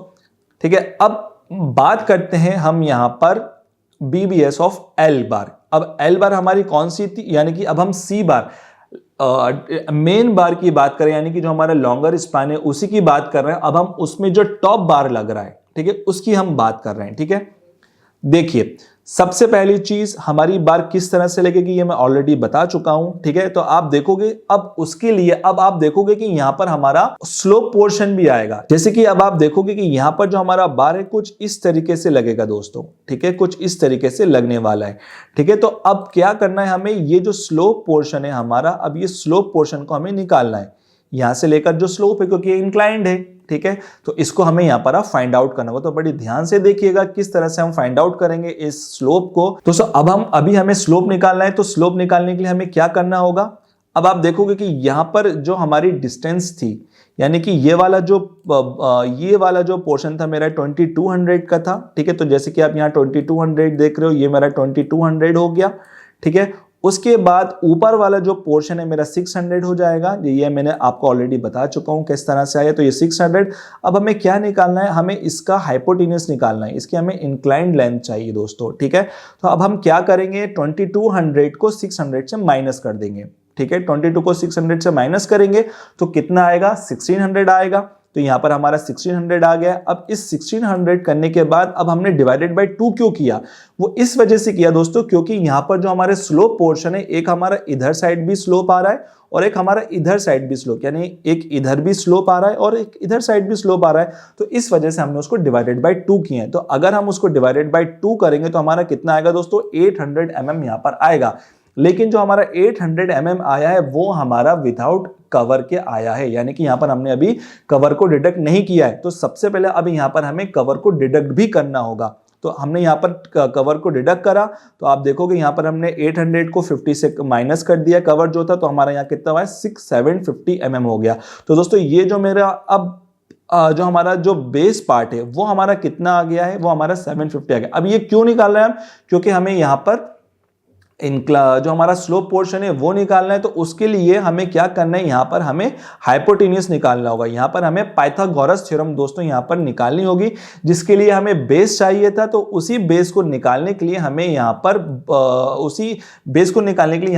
ठीक है। अब बात करते हैं हम यहाँ पर BBS ऑफ L बार। अब L बार हमारी कौन सी थी, यानी कि अब हम C बार मेन बार की बात करें, यानी कि जो हमारा लॉन्गर स्पैन है उसी की बात कर रहे हैं। अब हम उसमें जो टॉप बार लग रहा है, ठीक है, उसकी हम बात कर रहे हैं। ठीक है, देखिए सबसे पहली चीज हमारी बार किस तरह से लगेगी ये मैं ऑलरेडी बता चुका हूं। ठीक है, तो आप देखोगे अब उसके लिए अब आप देखोगे कि यहां पर हमारा स्लोप पोर्शन भी आएगा। जैसे कि अब आप देखोगे कि यहां पर जो हमारा बार है कुछ इस तरीके से लगेगा दोस्तों। ठीक है, कुछ इस तरीके से लगने वाला है। ठीक है, तो अब क्या करना है हमें, ये जो स्लोप पोर्शन है हमारा, अब ये स्लोप पोर्शन को हमें निकालना है यहां से लेकर जो स्लोप है, क्योंकि ये इंक्लाइंड है। ठीक है, तो इसको हमें यहां पर आप फाइंड आउट करना होगा। तो बड़ी ध्यान से देखिएगा किस तरह से हम फाइंड आउट करेंगे इस स्लोप को। दोस्तों अब अभी हमें स्लोप निकालना है, तो स्लोप निकालने के लिए हमें क्या करना होगा। अब आप देखोगे कि यहां पर जो हमारी डिस्टेंस थी, यानी कि ये वाला जो पोर्शन था मेरा 2200 का था। ठीक है, तो जैसे कि आप यहाँ 2200 देख रहे हो, ये मेरा 2200 हो गया। ठीक है, उसके बाद ऊपर वाला जो पोर्शन है मेरा 600 हो जाएगा। ये मैंने आपको ऑलरेडी बता चुका हूं किस तरह से आया, तो ये 600। अब हमें क्या निकालना है, हमें इसका हाइपोटेन्यूज निकालना है, इसकी हमें इंक्लाइंड लेंथ चाहिए दोस्तों। ठीक है, तो अब हम क्या करेंगे, 2200 को 600 से माइनस कर देंगे। ठीक है, 22 को 600 से माइनस करेंगे तो कितना आएगा, 1600 आएगा। तो यहां पर हमारा 1600 आ गया। अब इस 1600 करने के बाद अब हमने डिवाइडेड बाय 2 क्यों किया, वो इस वजह से किया दोस्तों, क्योंकि यहां पर जो हमारे स्लोप पोर्शन है, एक हमारा इधर साइड भी स्लोप आ रहा है और एक हमारा इधर साइड भी स्लोप, यानी एक इधर भी स्लोप आ रहा है और एक इधर साइड भी स्लोप आ रहा है। तो इस वजह से हमने उसको डिवाइडेड बाय 2 किए हैं। तो अगर हम उसको डिवाइडेड बाय 2 करेंगे तो हमारा कितना आएगा दोस्तों, 800 mm यहां पर आएगा। लेकिन जो हमारा 800 mm आया है वो हमारा विदाउट कवर के आया है, यानी कि यहां पर हमने अभी कवर को डिडक्ट नहीं किया है। तो सबसे पहले अब यहां पर हमें कवर को डिडक्ट भी करना होगा। तो हमने यहां पर कवर को डिडक्ट करा, तो आप देखोगे यहां पर हमने 800 को 50 से माइनस कर दिया कवर जो था, तो हमारा यहां कितना हुआ है, 6750 mm हो गया। तो दोस्तों ये जो मेरा अब जो हमारा जो बेस पार्ट है वो हमारा कितना आ गया है, वो हमारा 750 आ गया। अब ये क्यों निकाल रहे हैं हम, क्योंकि हमें यहां पर जो हमारा स्लोप पोर्शन है वो निकालना है। तो उसके लिए हमें क्या करना है, यहां पर हमें हाइपोटेन्यूज निकालना होगा। यहां पर हमें पाइथागोरस थ्योरम दोस्तों यहां पर निकालनी होगी, जिसके लिए हमें बेस चाहिए था। तो उसी बेस को निकालने के लिए हमें यहां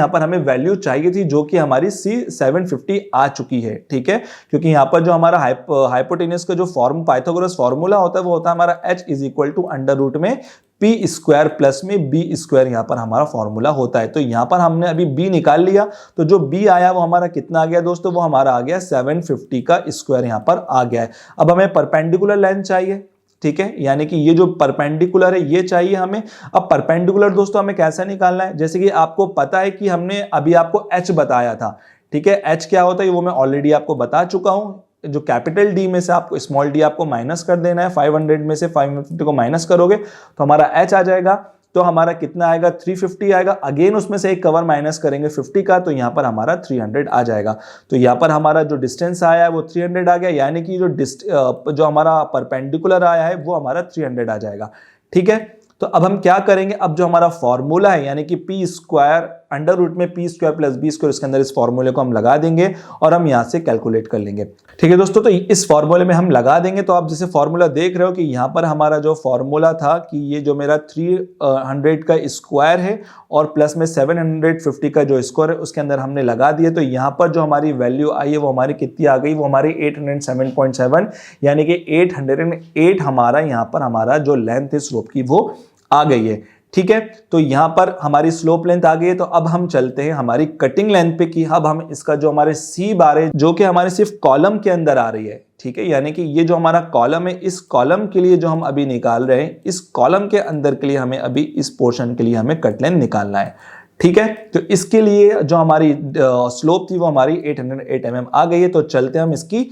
पर हमें वैल्यू चाहिए थी, जो कि हमारी C750 आ चुकी है। ठीक है, क्योंकि यहां पर जो हमारा हाइपोटेन्यूज का जो पाइथागोरस फॉर्मूला होता है वो होता है हमारा H = अंडर रूट में p² प्लस में b², यहां पर हमारा फॉर्मूला होता है। तो यहां पर हमने अभी b निकाल लिया, तो जो b आया वो हमारा कितना आ गया दोस्तों, वो हमारा आ गया 750 का स्क्वायर यहां पर आ गया है। अब हमें परपेंडिकुलर लाइन चाहिए। ठीक है, यानी कि ये जो परपेंडिकुलर है ये चाहिए हमें। अब परपेंडिकुलर दोस्तों हमें कैसे निकालना है, जैसे कि आपको पता है कि हमने अभी आपको h बताया था। ठीक है, h क्या होता है वो मैं ऑलरेडी आपको बता चुका हूं। जो कैपिटल डी में से आपको स्मॉल डी आपको माइनस कर देना है। 500 में से 550 को माइनस करोगे तो हमारा h आ जाएगा। तो हमारा कितना आएगा, 350 आएगा। अगेन उसमें से एक कवर माइनस करेंगे 50 का, तो यहां पर हमारा 300 आ जाएगा। तो यहां पर हमारा जो डिस्टेंस आया है वो 300 आ गया, यानी कि जो हमारा परपेंडिकुलर आया है वो हमारा 300 आ जाएगा। ठीक है, तो अब हम क्या करेंगे, अब जो हमारा फॉर्मूला है यानी कि p² अंडर रूट में p² प्लस b², इसके अंदर इस फॉर्मूले को हम लगा देंगे और हम यहां से कैलकुलेट कर लेंगे। ठीक है दोस्तों, तो इस फॉर्मूले में हम लगा देंगे। तो आप जैसे फॉर्मूला देख रहे हो कि यहां पर हमारा जो फॉर्मूला था कि ये जो मेरा 300 का स्क्वायर है और प्लस में 750 का जो स्क्वायर है उसके अंदर हमने लगा दिए। तो यहां पर जो हमारी वैल्यू आई है वो हमारी कितनी आ गई, वो हमारी 807.7, यानी कि 808 हमारा यहां पर हमारा जो लेंथ है स्लोप की वो आ गई है। ठीक है, तो यहां पर हमारी स्लोप लेंथ आ गई है। तो अब हम चलते हैं हमारी कटिंग लेंथ पे कि अब हम इसका जो हमारे C बार है जो कि हमारे सिर्फ कॉलम के अंदर आ रही है। ठीक है, यानी कि ये जो हमारा कॉलम है, इस कॉलम के लिए जो हम अभी निकाल रहे हैं, इस कॉलम के अंदर के लिए हमें अभी इस पोर्शन के लिए हमें कट लेंथ निकालना है। ठीक है, तो इसके लिए जो हमारी स्लोप थी वो हमारी 808 mm आ गई है। तो चलते हैं हम इसकी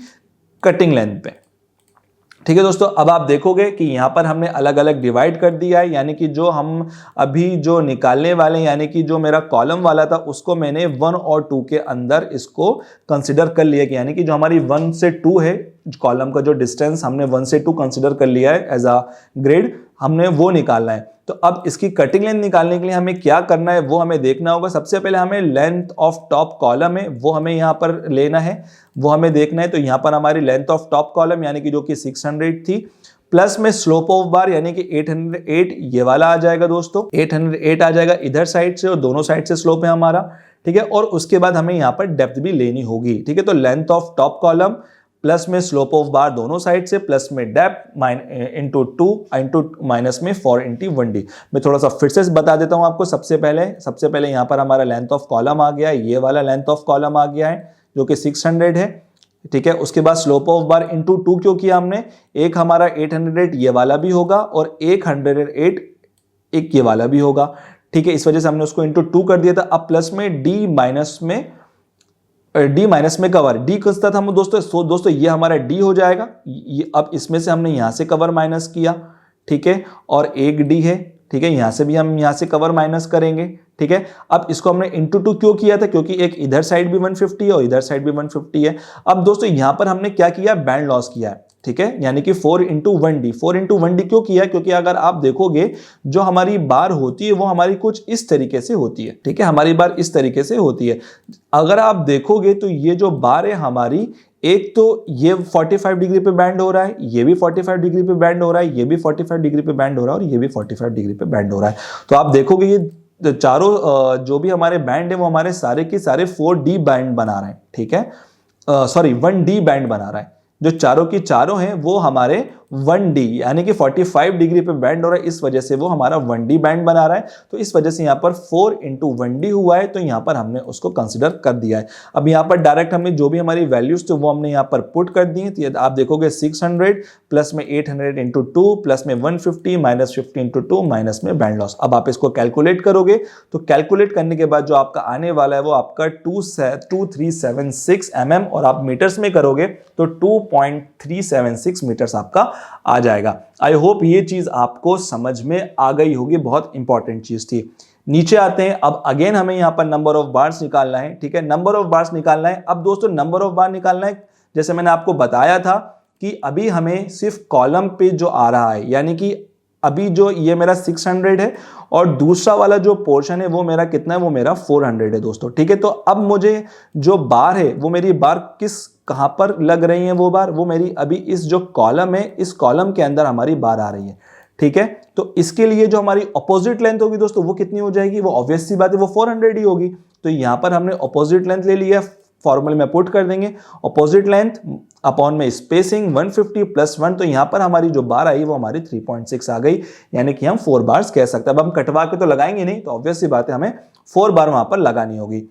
कटिंग लेंथ पे। ठीक है दोस्तों, अब आप देखोगे कि यहां पर हमने अलग अलग डिवाइड कर दिया है, यानी कि जो हम अभी जो निकालने वाले हैं, यानी कि जो मेरा कॉलम वाला था उसको मैंने 1 और 2 के अंदर इसको कंसिडर कर लिया कि यानी कि जो हमारी 1 से 2 है कॉलम का जो डिस्टेंस हमने 1 से 2 कंसिडर कर लिया है एज अ ग्रिड, हमने वो निकालना है। तो अब इसकी कटिंग लेंथ निकालने के लिए हमें क्या करना है वो हमें देखना होगा। सबसे पहले हमें लेंथ ऑफ टॉप कॉलम है वो हमें यहाँ पर लेना है, वो हमें देखना है। तो यहाँ पर हमारी लेंथ ऑफ टॉप कॉलम यानी कि जो कि 600 थी प्लस में स्लोप ऑफ बार यानी कि 808 ये वाला आ जाएगा दोस्तों, 808 आ जाएगा इधर साइड से और दोनों साइड से स्लोप है हमारा, ठीक है। और उसके बाद हमें यहाँ पर डेप्थ भी लेनी होगी, ठीक है। तो length of top column plus में स्लोप ऑफ बार दोनों साइड से प्लस में डेप्थ इंटू 2 इंटू माइनस में 4 इंटू 1d। मैं थोड़ा सा फिर से बता देता हूं आपको। सबसे पहले यहाँ पर हमारा लेंथ ऑफ कॉलम आ गया है, ये वाला लेंथ ऑफ कॉलम आ गया है जो कि 600 है, ठीक है। उसके बाद स्लोप ऑफ बार इंटू 2 क्यों किया हमने, एक हमारा 808 ये वाला भी होगा और 108 एक ये वाला भी होगा, ठीक है। इस वजह से हमने उसको इंटू 2 कर दिया था। अब प्लस में डी माइनस में कवर, डी किसका था दोस्तों ये हमारा डी हो जाएगा। ये अब इसमें से हमने यहां से कवर माइनस किया, ठीक है, और एक डी है, ठीक है। यहां से भी हम यहां से कवर माइनस करेंगे, ठीक है। अब इसको हमने इंटू 2 क्यों किया था, क्योंकि एक इधर साइड भी 150 है और इधर साइड भी 150 है। अब दोस्तों यहां पर हमने क्या किया, बैंड लॉस किया है, ठीक है, यानी कि 4 इंटू 1d। 4 इंटू 1d क्यों किया, क्योंकि अगर आप देखोगे जो हमारी बार होती है वो हमारी कुछ इस तरीके से होती है, ठीक है। हमारी बार इस तरीके से होती है। अगर आप देखोगे तो ये जो बार है हमारी, एक तो ये 45 डिग्री पे बैंड हो रहा है, ये भी 45 डिग्री पे बैंड हो रहा है, ये भी 45 डिग्री पे बैंड हो रहा है और ये भी 45 डिग्री पे बैंड हो रहा है। तो आप देखोगे ये चारों जो भी हमारे बैंड है वो हमारे सारे के सारे 4d बैंड बना रहे हैं, ठीक है, सॉरी 1d बैंड बना रहा है। जो चारों की चारों हैं वो हमारे 1d यानी कि 45 डिग्री पे बैंड हो रहा है, इस वजह से वो हमारा 1d बैंड बना रहा है। तो इस वजह से यहाँ पर 4 इंटू 1d हुआ है, तो यहाँ पर हमने उसको कंसिडर कर दिया है। अब यहाँ पर डायरेक्ट हमने जो भी हमारी वैल्यूज थे वो हमने यहाँ पर पुट कर दी है। तो आप देखोगे 600 प्लस में 800 इंटू 2 प्लस में 150 माइनस 50 इंटू 2 माइनस में बैंड लॉस। अब आप इसको कैलकुलेट करोगे तो कैलकुलेट करने के बाद जो आपका आने वाला है वो आपका 2376 mm और आप मीटर्स में करोगे तो 2.376 मीटर्स आपका आ जाएगा। आई होप ये चीज आपको समझ में आ गई होगी, बहुत इंपॉर्टेंट चीज थी। नीचे आते हैं, अब अगेन हमें यहां पर नंबर ऑफ बार्स निकालना है, ठीक है, नंबर ऑफ बार्स निकालना है। अब दोस्तों नंबर ऑफ बार निकालना है, जैसे मैंने आपको बताया था कि अभी हमें सिर्फ कॉलम पे जो आ रहा है, यानी कि अभी जो ये मेरा 600 है और दूसरा वाला जो पोर्शन है वो मेरा कितना है, वो मेरा 400 है दोस्तों, ठीक है। तो अब मुझे जो बार है वो मेरी बार कहां पर लग रही है, वो बार वो मेरी अभी इस जो कॉलम है, इस कॉलम के अंदर हमारी बार आ रही है, ठीक है। तो इसके लिए जो हमारी ऑपोजिट लेंथ होगी दोस्तों वो कितनी हो जाएगी, वो ऑब्वियस सी बात है वो 400 ही होगी। तो यहां पर हमने ऑपोजिट लेंथ ले लिया, फॉर्मूले में पुट कर देंगे ऑपोजिट लेंथ अपॉन में स्पेसिंग 150 प्लस 1। तो यहां पर हमारी जो बार आई वो हमारी 3.6 आ गई, यानी कि हम 4 बार्स कह सकते हैं। अब हम कटवा के तो लगाएंगे नहीं, तो ऑब्वियस सी बात है हमें 4 बार वहां पर लगानी होगी।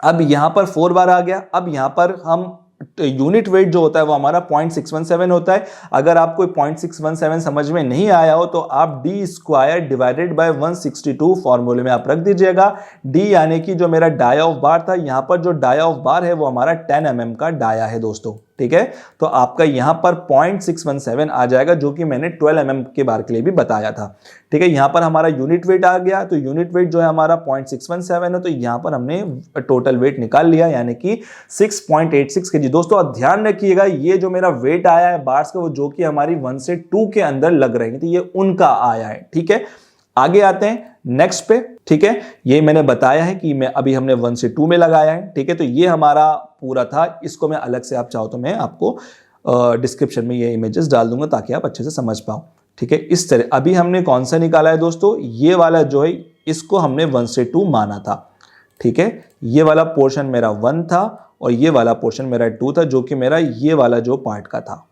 अब यहां पर 4 बार आ गया। अब यहां पर हम यूनिट वेट जो होता है वो हमारा 0.617 होता है। अगर आपको 0.617 समझ में नहीं आया हो तो आप डी स्क्वायर डिवाइडेड बाय 162 फॉर्मूले में आप रख दीजिएगा। डी यानी कि जो मेरा डाया ऑफ बार था, यहां पर जो डाया ऑफ बार है वो हमारा 10 mm का डाया है दोस्तों, ठीक है। तो आपका यहां पर 0.617 आ जाएगा, जो कि मैंने 12 mm के बार के लिए भी बताया था, ठीक है। यहां पर हमारा यूनिट वेट आ गया, तो यूनिट वेट जो है हमारा 0.617 है, तो यहां पर हमने टोटल वेट निकाल लिया, यानी कि 6.86 kg। दोस्तों अब ध्यान रखिएगा, ये जो मेरा वेट आया है बार्स का वो जो कि हमारी 1 से 2 के अंदर लग रहे हैं, तो ये उनका आया है, ठीक है। आगे आते हैं नेक्स्ट पे, ठीक है। ये मैंने बताया है कि मैं अभी हमने 1 से 2 में लगाया है, ठीक है। तो ये हमारा पूरा था, इसको मैं अलग से आप चाहो तो मैं आपको डिस्क्रिप्शन में ये इमेजेस डाल दूंगा ताकि आप अच्छे से समझ पाओ, ठीक है। इस तरह अभी हमने कौन सा निकाला है दोस्तों, ये वाला जो है इसको हमने 1 से 2 माना था, ठीक है। ये वाला पोर्शन मेरा 1 था और ये वाला पोर्शन मेरा 2 था, जो कि मेरा ये वाला जो पार्ट का था,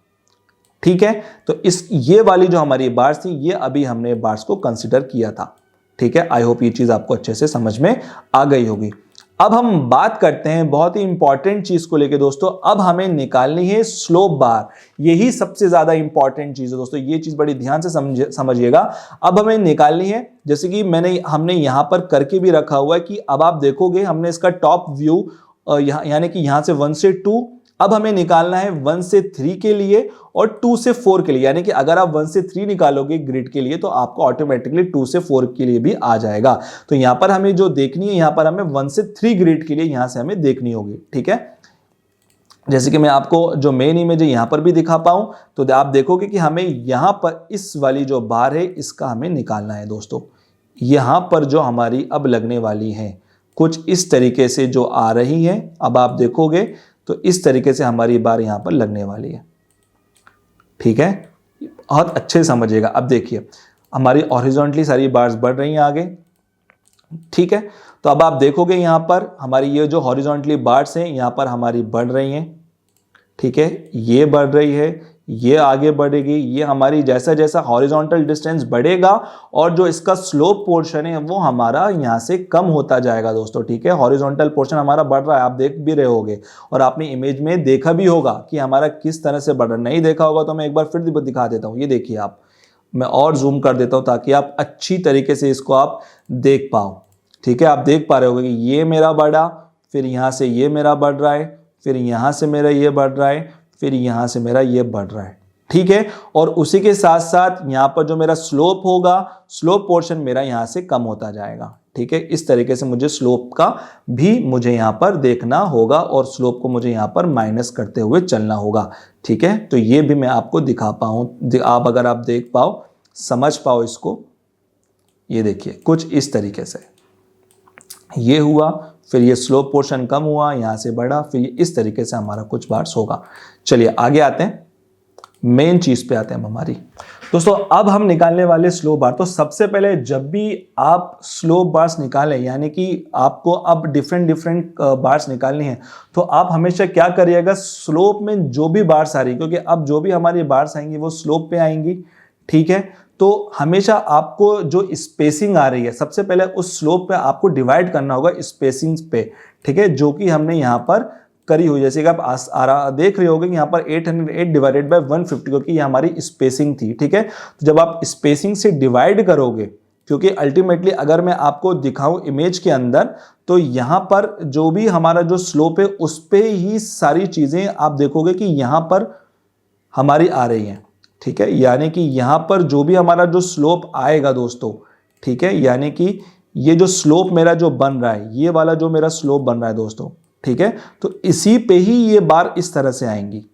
ठीक है। तो ये वाली जो हमारी बार्स थी ये अभी हमने बार्स को कंसिडर किया था, ठीक है। आई होप ये चीज आपको अच्छे से समझ में आ गई होगी। अब हम बात करते हैं बहुत ही इंपॉर्टेंट चीज को लेके दोस्तों। अब हमें निकालनी है स्लोप बार, यही सबसे ज्यादा इंपॉर्टेंट चीज है दोस्तों, ये चीज बड़ी ध्यान से समझिएगा। अब हमें निकालनी है, जैसे कि हमने यहां पर करके भी रखा हुआ है कि अब आप देखोगे हमने इसका टॉप व्यू यानी कि यहां से 1 से 2, अब हमें निकालना है 1 से 3 के लिए और 2 से 4 के लिए, यानी कि अगर आप 1 से 3 निकालोगे ग्रिड के लिए तो आपको ऑटोमेटिकली 2 से 4 के लिए भी आ जाएगा। तो यहां पर हमें जो देखनी है, यहां पर हमें 1 से 3 ग्रिड के लिए यहां से हमें देखनी होगी, ठीक है। जैसे कि मैं आपको जो मेन इमेज है यहां पर भी दिखा पाऊं, तो आप देखोगे कि हमें यहां पर इस वाली जो बार है इसका हमें निकालना है दोस्तों। यहां पर जो हमारी अब लगने वाली है कुछ इस तरीके से जो आ रही है, अब आप देखोगे तो इस तरीके से हमारी बार यहां पर लगने वाली है, ठीक है। बहुत अच्छे से समझिएगा। अब देखिए हमारी हॉरिजॉन्टली सारी बार्स बढ़ रही हैं आगे, ठीक है। तो अब आप देखोगे यहाँ पर हमारी ये जो हॉरिजॉन्टली बार्स हैं यहाँ पर हमारी बढ़ रही हैं, ठीक है, ये बढ़ रही है, ये आगे बढ़ेगी, ये हमारी जैसा जैसा हॉरिजॉन्टल डिस्टेंस बढ़ेगा और जो इसका स्लोप पोर्शन है वो हमारा यहाँ से कम होता जाएगा दोस्तों, ठीक है। हॉरिजॉन्टल पोर्शन हमारा बढ़ रहा है, आप देख भी रहे होगे और आपने इमेज में देखा भी होगा कि हमारा किस तरह से बढ़ रहा है। नहीं देखा होगा तो मैं एक बार फिर दिखा देता हूँ। ये देखिए आप, मैं और जूम कर देता हूँ ताकि आप अच्छी तरीके से इसको आप देख पाओ, ठीक है। आप देख पा रहे होगे कि ये मेरा बढ़ा, फिर यहाँ से ये मेरा बढ़ रहा है, फिर यहाँ से मेरा ये बढ़ रहा है, फिर यहाँ से मेरा ये बढ़ रहा है, ठीक है। और उसी के साथ साथ यहाँ पर जो मेरा स्लोप होगा, स्लोप पोर्शन मेरा यहाँ से कम होता जाएगा, ठीक है। इस तरीके से मुझे स्लोप का भी मुझे यहाँ पर देखना होगा और स्लोप को मुझे यहाँ पर माइनस करते हुए चलना होगा, ठीक है। तो ये भी मैं आपको दिखा पाऊँ, आप अगर आप देख पाओ, समझ पाओ इसको, ये देखिए कुछ इस तरीके से ये हुआ, फिर ये स्लोप पोर्शन कम हुआ, यहाँ से बढ़ा, फिर ये इस तरीके से हमारा कुछ बार्स होगा। चलिए आगे आते हैं, मेन चीज पे आते हैं हमारी दोस्तों। अब हम निकालने वाले स्लो बार। तो सबसे पहले जब भी आप स्लो बार्स निकालें, यानी कि आपको अब डिफरेंट बार्स निकालनी है, तो आप हमेशा क्या करिएगा, स्लोप में जो भी बार्स आ रही है, क्योंकि अब जो भी हमारी बार्स आएंगी वो स्लोप पे आएंगी, ठीक है। तो हमेशा आपको जो स्पेसिंग आ रही है, सबसे पहले उस स्लोप पे आपको डिवाइड करना होगा स्पेसिंग पे, ठीक है, जो कि हमने यहाँ पर करी हुई। जैसे कि आप देख रहे होगे कि यहाँ पर 808 डिवाइडेड बाय 150, क्योंकि ये हमारी स्पेसिंग थी, ठीक है। तो जब आप स्पेसिंग से डिवाइड करोगे, क्योंकि अल्टीमेटली अगर मैं आपको दिखाऊं इमेज के अंदर, तो यहाँ पर जो भी हमारा जो स्लोप है उस पे ही सारी चीजें आप देखोगे कि यहाँ पर हमारी आ रही हैं, ठीक है। यानी कि यहाँ पर जो भी हमारा जो स्लोप आएगा दोस्तों, ठीक है, यानी कि ये जो स्लोप मेरा जो बन रहा है, ये वाला जो मेरा स्लोप बन रहा है दोस्तों, ठीक है, तो इसी पे ही ये बार इस तरह से आएंगी,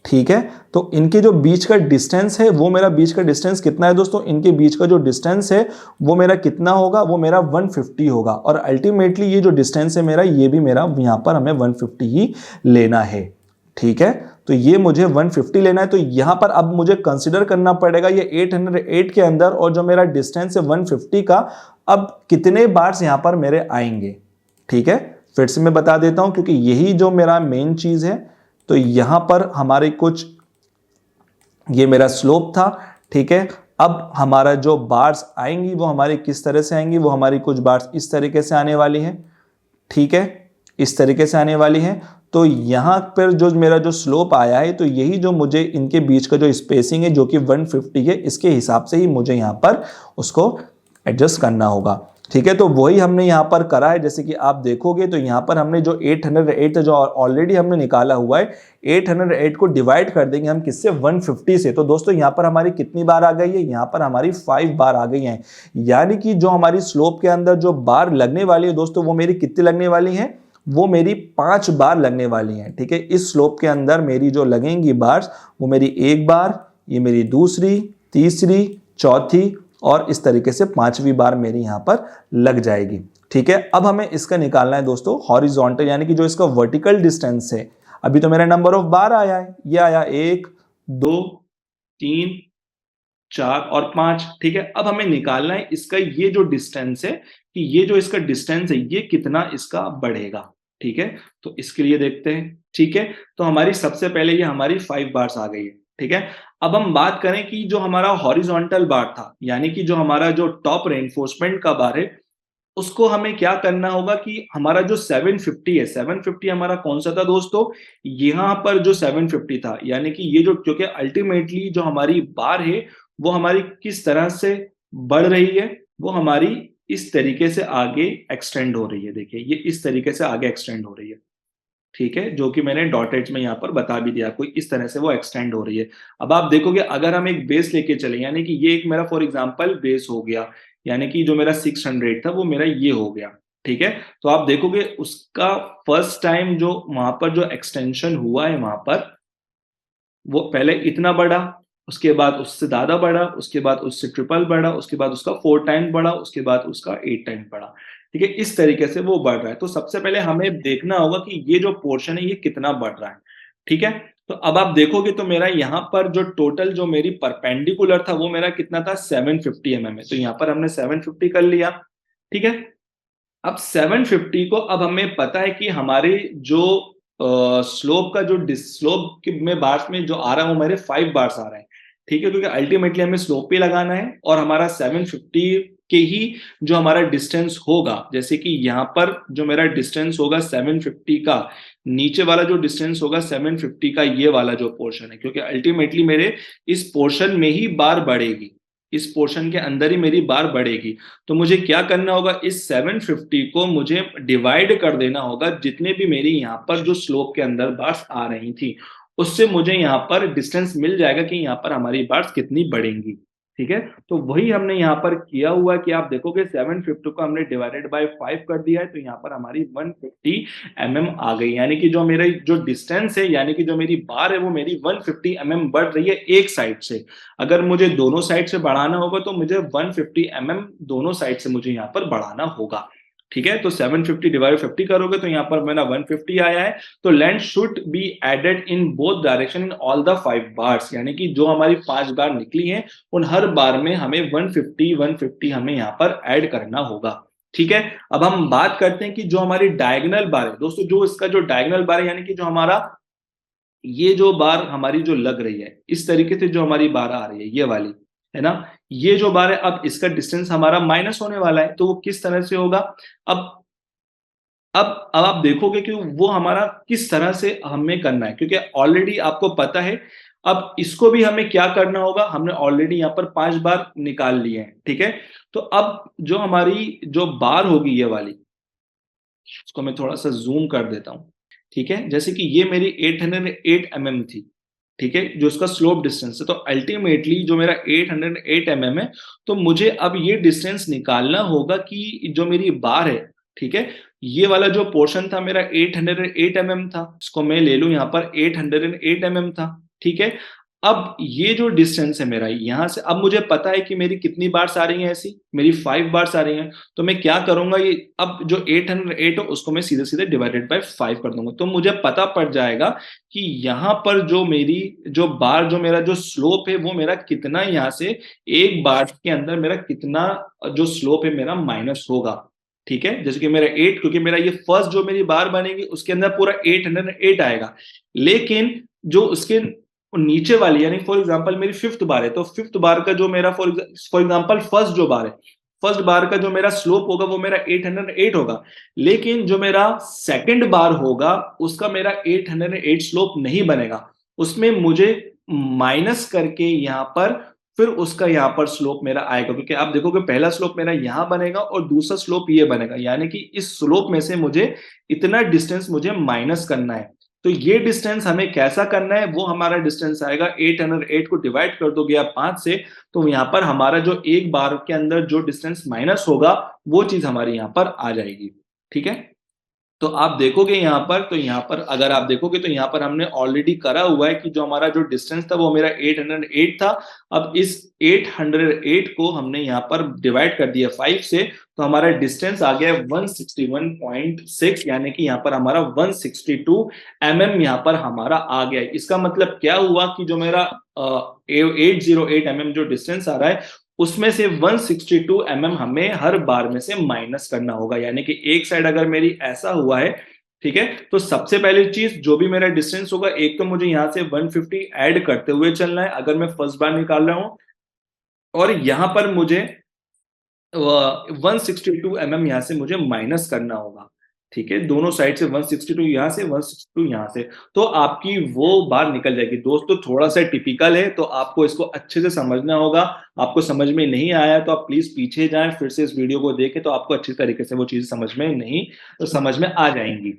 ठीक है। तो इनके जो बीच का डिस्टेंस है, वो मेरा बीच का डिस्टेंस कितना है दोस्तों, इनके बीच का जो डिस्टेंस है वो मेरा कितना होगा, वो मेरा 150 होगा। और अल्टीमेटली ये जो डिस्टेंस है मेरा, ये भी मेरा यहाँ पर हमें 150 ही लेना है, ठीक है। तो ये मुझे 150 लेना है। तो यहां पर अब मुझे कंसीडर करना पड़ेगा ये 808 के अंदर और जो मेरा डिस्टेंस है 150 का, अब कितने बार्स यहां पर मेरे आएंगे, ठीक है। फिर से मैं बता देता हूं, क्योंकि यही जो मेरा मेन चीज है। तो यहां पर हमारे कुछ, ये मेरा स्लोप था, ठीक है। अब हमारा जो बार्स आएंगी वो हमारी किस तरह से आएंगी, वो हमारी कुछ बार्स इस तरीके से आने वाली है, ठीक है, इस तरीके से आने वाली है। तो यहां पर जो मेरा जो स्लोप आया है, तो यही जो मुझे इनके बीच का जो स्पेसिंग है जो कि 150 है, इसके हिसाब से ही मुझे यहां पर उसको एडजस्ट करना होगा, ठीक है। तो वही हमने यहां पर करा है। जैसे कि आप देखोगे तो यहां पर हमने जो 808 जो ऑलरेडी हमने निकाला हुआ है, 808 को डिवाइड कर देंगे हम किससे, 150 से। तो दोस्तों यहां पर हमारी कितनी बार आ गई है, यहां पर हमारी 5 बार आ गई है। यानी कि जो हमारी स्लोप के अंदर जो बार लगने वाली है दोस्तों, वो मेरी कितनी लगने वाली है, वो मेरी 5 बार लगने वाली हैं, ठीक है। इस स्लोप के अंदर मेरी जो लगेंगी बार्स, वो मेरी 1 बार, ये मेरी दूसरी, तीसरी, चौथी और इस तरीके से 5वीं बार मेरी यहां पर लग जाएगी, ठीक है। अब हमें इसका निकालना है दोस्तों हॉरिजॉन्टल, यानी कि जो इसका वर्टिकल डिस्टेंस है। अभी तो मेरा नंबर ऑफ बार आया है, ये आया 1 2 3 4 और 5, ठीक है। अब हमें निकालना है इसका ये जो डिस्टेंस है, कि ये जो इसका डिस्टेंस है ये कितना इसका बढ़ेगा, ठीक है। तो इसके लिए देखते हैं, ठीक है। तो हमारी सबसे पहले ये हमारी 5 बार्स आ गई है, ठीक है। अब हम बात करें कि जो हमारा हॉरिजॉन्टल बार था, यानी कि जो हमारा जो टॉप रेनफोर्समेंट का बार है, उसको हमें क्या करना होगा कि हमारा जो 750 है, 750 हमारा कौन सा था दोस्तों, यहाँ पर जो 750 था, यानी कि ये जो, क्योंकि अल्टीमेटली जो हमारी बार है वो हमारी किस तरह से बढ़ रही है, वो हमारी इस तरीके से आगे एक्सटेंड हो रही है। देखिए ये इस तरीके से आगे एक्सटेंड हो रही है, ठीक है, जो कि मैंने डॉटेड में यहाँ पर बता भी दिया आपको, इस तरह से वो एक्सटेंड हो रही है। अब आप देखोगे अगर हम एक बेस लेके चले, यानी कि ये एक मेरा फॉर एग्जांपल बेस हो गया, यानी कि जो मेरा 600 था वो मेरा ये हो गया, ठीक है। तो आप देखोगे उसका फर्स्ट टाइम जो वहां पर जो एक्सटेंशन हुआ है, वहां पर वो पहले इतना बढ़ा, उसके बाद उससे ज्यादा बढ़ा, उसके बाद उससे ट्रिपल बढ़ा, उसके बाद उसका 4 टाइम बढ़ा, उसके बाद उसका 8 टाइम बढ़ा, ठीक है। इस तरीके से वो बढ़ रहा है। तो सबसे पहले हमें देखना होगा कि ये जो पोर्शन है ये कितना बढ़ रहा है, ठीक है। तो अब आप देखोगे तो मेरा यहाँ पर जो टोटल जो मेरी परपेंडिकुलर था वो मेरा कितना था 750 mm है। तो यहाँ पर हमने 750 कर लिया, ठीक है। अब 750 को अब हमें पता है कि हमारे जो स्लोप का जो स्लोप में बार्स में जो आ रहा है वो मेरे 5 बार्स आ रहे हैं, ठीक है, क्योंकि अल्टीमेटली हमें स्लोप पे लगाना है और हमारा 750 के ही जो हमारा डिस्टेंस होगा, जैसे कि यहाँ पर जो मेरा डिस्टेंस होगा 750 का, नीचे वाला जो डिस्टेंस होगा 750 का, ये वाला जो पोर्शन है, क्योंकि अल्टीमेटली मेरे इस पोर्शन में ही बार बढ़ेगी, इस पोर्शन के अंदर ही मेरी बार बढ़ेगी। तो मुझे क्या करना होगा, इस 750 को मुझे डिवाइड कर देना होगा जितने भी मेरी यहाँ पर जो स्लोप के अंदर बार्स आ रही थी, उससे मुझे यहाँ पर डिस्टेंस मिल जाएगा कि यहाँ पर हमारी बार्स कितनी बढ़ेंगी, ठीक है। तो वही हमने यहाँ पर किया हुआ है कि आप देखोगे 750 को हमने डिवाइडेड बाय 5 कर दिया है, तो यहाँ पर हमारी 150 आ गई, यानी कि जो मेरा जो डिस्टेंस है, यानी कि जो मेरी बार है वो मेरी 150 बढ़ रही है एक साइड से। अगर मुझे दोनों साइड से बढ़ाना होगा तो मुझे 150 दोनों साइड से मुझे यहाँ पर बढ़ाना होगा, ठीक है। तो 750 डिवाइड 50 करोगे तो यहाँ पर मेरा 150 आया है। तो length should be added in both direction in all the 5 bars, यानी कि जो हमारी 5 बार निकली हैं उन हर बार में हमें 150 हमें यहाँ पर ऐड करना होगा, ठीक है। अब हम बात करते हैं कि जो हमारी डायगोनल बार है दोस्तों, जो इसका जो डायगोनल बार है, यानी कि जो हमारा ये जो बार हमारी जो लग रही है, इस तरीके से जो हमारी बार आ रही है ये वाली, है ना, ये जो बार है, अब इसका डिस्टेंस हमारा माइनस होने वाला है। तो वो किस तरह से होगा, अब अब आप देखोगे कि वो हमारा किस तरह से हमें करना है, क्योंकि ऑलरेडी आपको पता है। अब इसको भी हमें क्या करना होगा, हमने ऑलरेडी यहाँ पर 5 बार निकाल लिए हैं, ठीक है। तो अब जो हमारी जो बार होगी ये वाली, इसको मैं थोड़ा सा जूम कर देता हूँ, ठीक है। जैसे कि ये मेरी 808 थी, ठीक है, जो इसका स्लोप डिस्टेंस है। तो अल्टीमेटली जो मेरा 808 है, तो मुझे अब ये डिस्टेंस निकालना होगा कि जो मेरी बार है, ठीक है, ये वाला जो पोर्शन था मेरा 808 था, इसको मैं ले लूं यहाँ पर 808 था, ठीक है। अब ये जो डिस्टेंस है मेरा यहाँ से, अब मुझे पता है कि मेरी कितनी बार्स आ रही हैं, ऐसी मेरी 5 बार्स आ रही हैं। तो मैं क्या करूंगा, ये अब जो 808 है उसको मैं सीधे सीधे डिवाइडेड बाय 5 कर दूंगा, तो मुझे पता पड़ जाएगा कि यहाँ पर जो मेरी जो बार जो मेरा जो स्लोप है वो मेरा कितना, यहाँ से एक बार के अंदर मेरा कितना जो स्लोप है मेरा माइनस होगा, ठीक है। जैसे कि मेरा 8, क्योंकि मेरा ये फर्स्ट जो मेरी बार बनेगी उसके अंदर पूरा 808 आएगा, लेकिन जो उसके नीचे वाली, यानी फॉर एग्जांपल मेरी 5th बार है, तो 5th बार का जो मेरा फॉर एग्जांपल फर्स्ट जो बार है, फर्स्ट बार का जो मेरा स्लोप होगा वो मेरा 808 होगा, लेकिन जो मेरा सेकंड बार होगा उसका मेरा 808 स्लोप नहीं बनेगा, उसमें मुझे माइनस करके यहाँ पर फिर उसका यहाँ पर स्लोप मेरा आएगा, क्योंकि आप देखोगे पहला स्लोप मेरा यहाँ बनेगा और दूसरा स्लोप ये बनेगा, यानी कि इस स्लोप में से मुझे इतना डिस्टेंस मुझे माइनस करना है। तो ये डिस्टेंस हमें कैसा करना है, वो हमारा डिस्टेंस आएगा 808 को डिवाइड कर दोगे आप 5 से, तो यहाँ पर हमारा जो एक बार के अंदर जो डिस्टेंस माइनस होगा वो चीज हमारी यहाँ पर आ जाएगी, ठीक है। तो आप देखोगे यहाँ पर, तो यहाँ पर अगर आप देखोगे तो यहाँ पर हमने ऑलरेडी करा हुआ है कि जो हमारा जो डिस्टेंस था वो मेरा 808 था। अब इस 808 को हमने यहाँ पर डिवाइड कर दिया 5 से, तो हमारा डिस्टेंस आ गया 161.6, यानी कि यहाँ पर हमारा 162 यहाँ पर हमारा आ गया। इसका मतलब क्या हुआ कि जो मेरा 808 जो डिस्टेंस आ रहा है उसमें से 162 हमें हर बार में से माइनस करना होगा, यानी कि एक साइड अगर मेरी ऐसा हुआ है, ठीक है, तो सबसे पहली चीज जो भी मेरा डिस्टेंस होगा, एक तो मुझे यहाँ से 150 ऐड करते हुए चलना है अगर मैं फर्स्ट बार निकाल रहा हूं, और यहाँ पर मुझे 162 यहाँ से मुझे माइनस करना होगा, ठीक है, दोनों साइड से 162 यहाँ से 162 यहाँ से, तो आपकी वो बार निकल जाएगी। दोस्तों थोड़ा सा टिपिकल है, तो आपको इसको अच्छे से समझना होगा। आपको समझ में नहीं आया तो आप प्लीज पीछे जाएं, फिर से इस वीडियो को देखें, तो आपको अच्छी तरीके से वो चीज समझ में नहीं तो समझ में आ जाएंगी,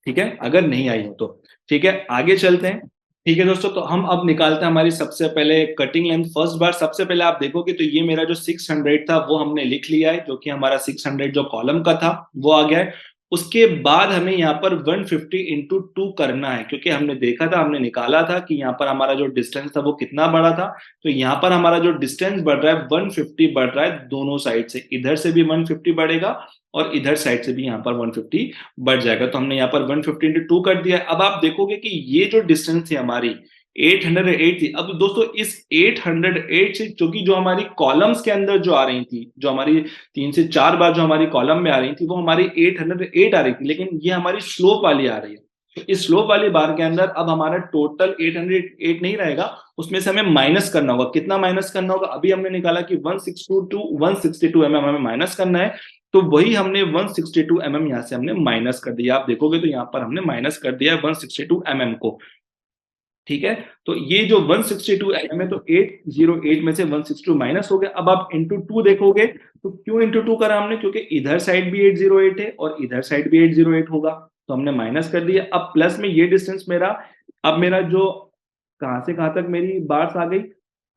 ठीक है, अगर नहीं आई हो तो। ठीक है, आगे चलते हैं। ठीक है दोस्तों, तो हम अब निकालते हैं हमारी सबसे पहले कटिंग लेंथ। फर्स्ट बार सबसे पहले आप देखोगे तो ये मेरा जो 600 था वो हमने लिख लिया है, जो कि हमारा 600 जो कॉलम का था वो आ गया है। उसके बाद हमें यहाँ पर 150 इंटू 2 करना है, क्योंकि हमने देखा था, हमने निकाला था कि यहाँ पर हमारा जो डिस्टेंस था वो कितना बड़ा था। तो यहाँ पर हमारा जो डिस्टेंस बढ़ रहा है 150 बढ़ रहा है दोनों साइड से, इधर से भी 150 बढ़ेगा और इधर साइड से भी यहाँ पर 150 बढ़ जाएगा। तो हमने यहाँ पर 150 इंटू 2 कर दिया। अब आप देखोगे कि ये जो डिस्टेंस थी हमारी 808 थी। अब दोस्तों इस 808 से, क्योंकि जो हमारी कॉलम्स के अंदर जो आ रही थी, जो हमारी 3 से 4 बार जो हमारी कॉलम में आ रही थी वो हमारी 808 आ रही थी, लेकिन ये हमारी स्लोप वाली आ रही है। तो इस स्लोप वाली बार के अंदर अब हमारा टोटल 808 नहीं रहेगा, उसमें से हमें माइनस करना होगा। कितना माइनस करना होगा? अभी हमने निकाला कि 162 mm हमें माइनस करना है, तो वही हमने 162 mm यहाँ से हमने माइनस कर दिया। आप देखोगे तो यहाँ पर हमने माइनस कर दिया है 162 mm को। ठीक है, तो ये जो 162 mm है, तो 808 में से 162 माइनस हो गया। अब आप इंटू 2 देखोगे तो क्यों इंटू 2 करा हमने? क्योंकि इधर साइड भी 808 है और इधर साइड भी 808 होगा, तो हमने माइनस कर दिया। अब प्लस में ये डिस्टेंस मेरा, अब मेरा जो कहां से कहां तक मेरी बार्स आ गई,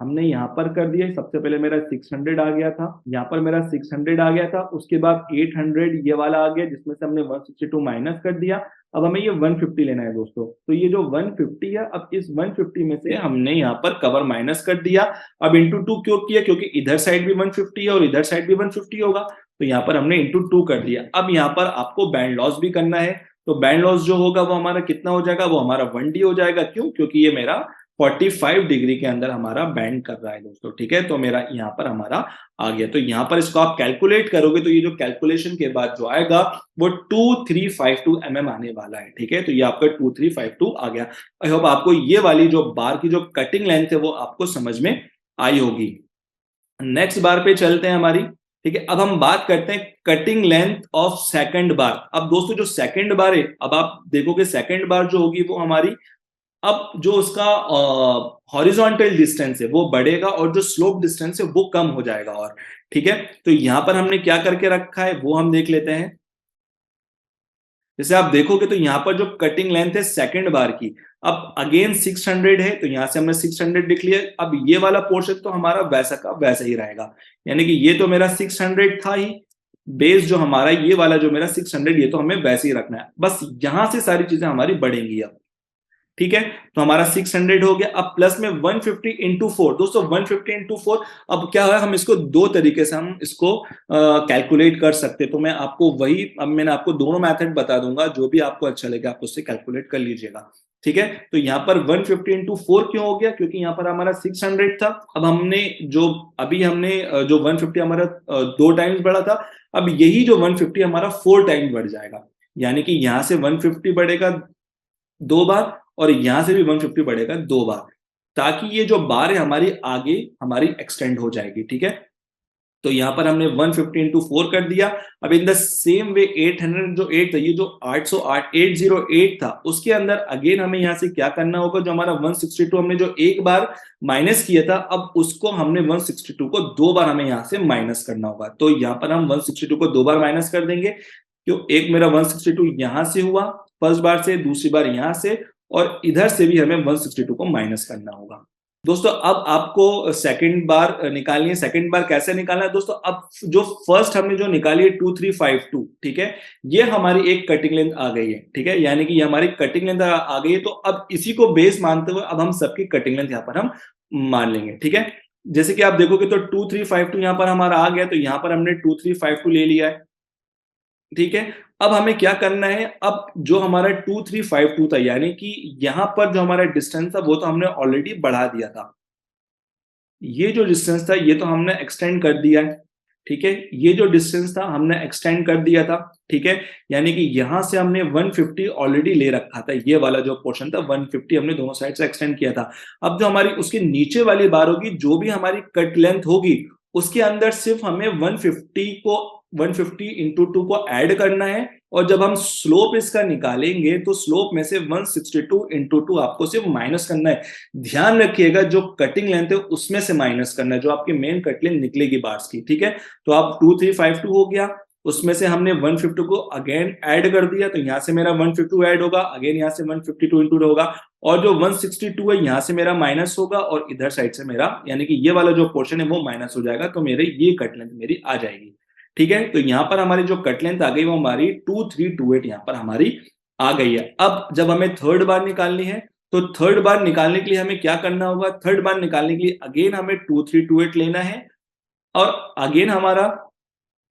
हमने यहाँ पर कर दिया। सबसे पहले मेरा 600 आ गया था, यहाँ पर मेरा 600 आ गया था, उसके बाद 800 ये वाला आ गया जिसमें से हमने 162 माइनस कर दिया। अब हमें ये 150 लेना है दोस्तों। तो ये जो 150 है, अब इस 150 में से हमने यहाँ पर कवर माइनस कर दिया। अब इंटू 2 क्यों किया? क्योंकि इधर साइड भी 150 है और इधर साइड भी 150 होगा, तो यहाँ पर हमने इंटू 2 कर दिया। अब यहाँ पर आपको बैंड लॉस भी करना है, तो बैंड लॉस जो होगा वो हमारा कितना हो जाएगा? वो हमारा 1D हो जाएगा। क्यों? क्योंकि ये मेरा 45 डिग्री के अंदर हमारा बैंड कर रहा है दोस्तों। ठीक है, तो मेरा यहाँ पर हमारा आ गया। तो यहाँ पर इसको आप कैलकुलेट करोगे तो ये जो कैलकुलेशन के बाद जो आएगा वो 2352 mm आने वाला है। ठीक है, तो ये आपका 2352 आ गया। आई होप आपको ये वाली जो बार की जो कटिंग लेंथ है वो आपको समझ में आई होगी। नेक्स्ट बार पे चलते हैं हमारी। ठीक है, अब हम बात करते हैं कटिंग लेंथ ऑफ सेकंड बार। अब दोस्तों जो सेकंड बार है, अब आप देखोगे सेकंड बार जो होगी वो हमारी, अब जो उसका हॉरिजॉन्टल डिस्टेंस है वो बढ़ेगा और जो स्लोप डिस्टेंस है वो कम हो जाएगा। और ठीक है, तो यहां पर हमने क्या करके रखा है वो हम देख लेते हैं। जैसे आप देखोगे तो यहाँ पर जो कटिंग लेंथ है सेकंड बार की, अब अगेन 600 है, तो यहां से हमने 600 लिख लिया। अब ये वाला पोर्शन तो हमारा वैसा का वैसा ही रहेगा, यानी कि ये तो मेरा 600 था ही, बेस जो हमारा ये वाला जो मेरा 600 ये तो हमें वैसे ही रखना है। बस यहां से सारी चीजें हमारी बढ़ेंगी अब। ठीक है, तो हमारा 600 हो गया। अब प्लस में 150 इंटू 4। दोस्तों 150 इंटू 4, अब क्या है, हम इसको दो तरीके से हम इसको कैलकुलेट कर सकते हैं। तो मैं आपको वही, अब मैंने आपको दोनों मेथड बता दूंगा, जो भी आपको अच्छा लगे आप उससे कैलकुलेट कर लीजिएगा। ठीक है, तो यहाँ पर 150 इंटू 4 क्यों हो गया? क्योंकि यहाँ पर हमारा 600 था। अब हमने जो अभी हमने जो 150 हमारा 2 टाइम्स बढ़ा था, अब यही जो 150 हमारा 4 टाइम्स बढ़ जाएगा, यानी कि यहाँ से 150 बढ़ेगा 2 बार और यहां से भी 150 बढ़ेगा 2 बार, ताकि ये जो बार है हमारी आगे हमारी एक्सटेंड हो जाएगी। ठीक है, तो यहां पर हमने 150 इंटू 4 कर दिया। अब इन द सेम वे 800 जो 8 था, ये जो 808 था, उसके अंदर अगेन हमें यहां से क्या करना होगा? जो हमारा 162 हमने जो एक बार माइनस किया था, अब उसको हमने 162 को 2 बार हमें यहां से माइनस करना होगा। तो यहां पर हम 162 को 2 बार माइनस कर देंगे। क्यों? एक मेरा 162 यहां से हुआ फर्स्ट बार से, दूसरी बार यहां से, और इधर से भी हमें 162 को माइनस करना होगा। दोस्तों अब आपको सेकंड बार निकालनी है। सेकंड बार कैसे निकालना है दोस्तों? अब जो फर्स्ट हमने जो निकाली है 2352, ठीक है, ये हमारी एक कटिंग लेंथ आ गई है। ठीक है, यानी कि ये हमारी कटिंग लेंथ आ गई है। तो अब इसी को बेस मानते हुए अब हम सबकी कटिंग लेंथ यहाँ पर हम मान लेंगे। ठीक है, जैसे कि आप देखोगे तो 2352 यहाँ पर हमारा आ गया, तो यहाँ पर हमने 2352 ले लिया है। ठीक है, अब हमें क्या करना है? अब जो हमारा 2352 था, यानी कि यहां पर जो हमारा डिस्टेंस था वो तो हमने ऑलरेडी बढ़ा दिया था। ये जो डिस्टेंस था ये तो हमने एक्सटेंड कर दिया है। ठीक है, ये जो डिस्टेंस था हमने एक्सटेंड कर दिया था। ठीक है, यानी कि यहां से हमने 150 ऑलरेडी ले रखा था। ये वाला जो पोर्शन था 150 हमने दोनों साइड से एक्सटेंड किया था। अब जो हमारी उसके नीचे वाली बार होगी, जो भी हमारी कट लेंथ होगी, उसके अंदर सिर्फ हमें 150 इंटू 2 को ऐड करना है। और जब हम स्लोप इसका निकालेंगे तो स्लोप में से 162 इंटू 2 आपको सिर्फ माइनस करना है। ध्यान रखिएगा जो कटिंग लेंथ है उसमें से माइनस करना है, जो आपकी मेन कट लेंथ निकलेगी बार्स की। ठीक है, तो आप 2352 हो गया, उसमें से हमने 150 को अगेन ऐड कर दिया, तो यहां से मेरा 152 ऐड होगा, अगेन यहां से 152 इंटू होगा, और जो 162 है यहां से मेरा माइनस होगा, और इधर साइड से मेरा, यानी कि ये वाला जो पोर्शन है वो माइनस हो जाएगा, तो मेरे ये कट लेंथ मेरी आ जाएगी। ठीक है, तो यहाँ पर हमारी जो कट लेंथ आ गई वो हमारी 2328 यहाँ पर हमारी आ गई है। अब जब हमें थर्ड बार निकालनी है तो थर्ड बार निकालने के लिए हमें क्या करना होगा, थर्ड बार निकालने के लिए अगेन हमें 2328 लेना है और अगेन हमारा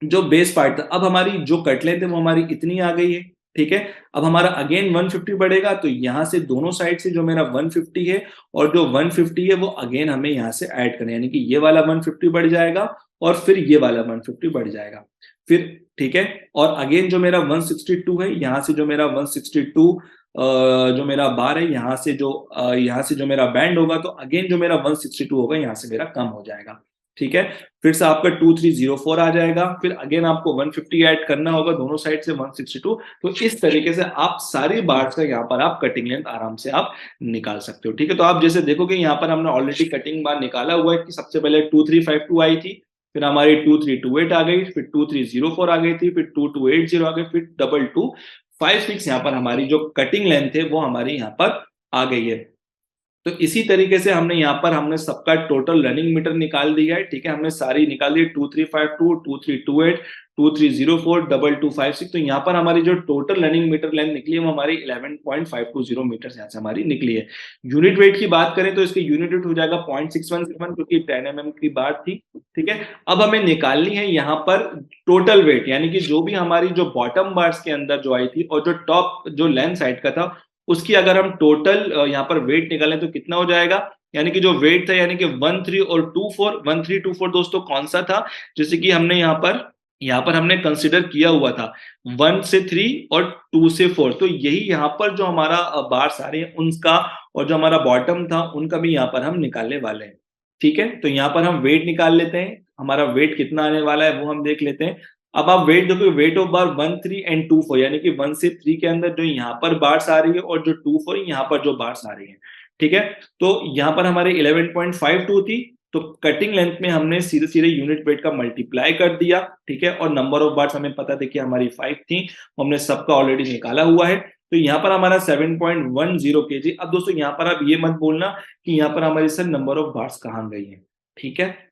जो बेस पार्ट था, अब हमारी जो कट लेंथ है वो हमारी इतनी आ गई है। ठीक है, अब हमारा अगेन 150 बढ़ेगा तो यहां से दोनों साइड से जो मेरा 150 है और जो 150 है वो अगेन हमें यहाँ से ऐड करना है, यानी कि ये वाला 150 बढ़ जाएगा और फिर ये वाला 150 बढ़ जाएगा फिर। ठीक है, और अगेन जो मेरा 162 है, यहाँ से जो मेरा 162 जो मेरा बार है, यहाँ से जो मेरा बैंड होगा तो अगेन जो मेरा 162 होगा यहाँ से मेरा कम हो जाएगा। ठीक है, फिर से आपका 2304 आ जाएगा, फिर अगेन आपको 150 ऐड करना होगा दोनों साइड से 162। तो इस तरीके से आप सारी बार्स का यहाँ पर आप कटिंग लेंथ आराम से आप निकाल सकते हो। ठीक है, तो आप जैसे देखोगे यहाँ पर हमने ऑलरेडी कटिंग बार निकाला हुआ है कि सबसे पहले 2352 आई थी, फिर हमारी 2328 आ गई, फिर 2304 आ गई थी, फिर 2280 आ गई, फिर 2256 यहाँ पर हमारी जो कटिंग लेंथ है वो हमारी यहाँ पर आ गई है। तो इसी तरीके से हमने सबका टोटल रनिंग मीटर निकाल दिया है। ठीक है, हमने सारी निकाल दी 2352, 2328, 2304, 2256। तो यहाँ पर हमारी जो टोटल रनिंग मीटर लेंथ निकली है वो हमारी 11.520 मीटर यहाँ से हमारी निकली है। यूनिट वेट की बात करें तो इसके यूनिट वेट हो जाएगा 0.617 क्योंकि 10 mm की बार थी। ठीक है, अब हमें निकालनी है यहाँ पर टोटल वेट, यानी कि जो भी हमारी जो बॉटम बार्स के अंदर जो आई थी और जो टॉप जो लेंथ साइड का था उसकी अगर हम टोटल यहाँ पर वेट निकालें तो कितना हो जाएगा, यानी कि जो वेट था यानी कि 13 और 1324 दोस्तों कौन सा था, जैसे कि हमने यहाँ पर हमने कंसिडर किया हुआ था 1 से 3 और 2 से 4। तो यही यहाँ पर जो हमारा बार्स आ रहे हैं उनका और जो हमारा बॉटम था उनका भी यहाँ पर हम निकालने वाले हैं। ठीक है, तो यहाँ पर हम वेट निकाल लेते हैं, हमारा वेट कितना आने वाला है वो हम देख लेते हैं। अब आप वेट देखो, वेट ऑफ बार 1, 3 एंड 2, 4, यानी कि 1 से 3 के अंदर जो यहाँ पर बार्स आ रही है और जो 2, 4 यहाँ पर जो बार्स आ रही है। ठीक है, तो यहाँ पर हमारे 11.52 थी, तो कटिंग लेंथ में हमने सीधे सीधे यूनिट वेट का मल्टीप्लाई कर दिया। ठीक है, और नंबर ऑफ बार्स हमें पता था कि हमारी 5 थी, हमने सबका ऑलरेडी निकाला हुआ है। तो यहाँ पर हमारा 7.10 kg। अब दोस्तों यहाँ पर आप ये मत बोलना कि यहाँ पर हमारी सर नंबर ऑफ बार्स कहाँ गई है। ठीक है,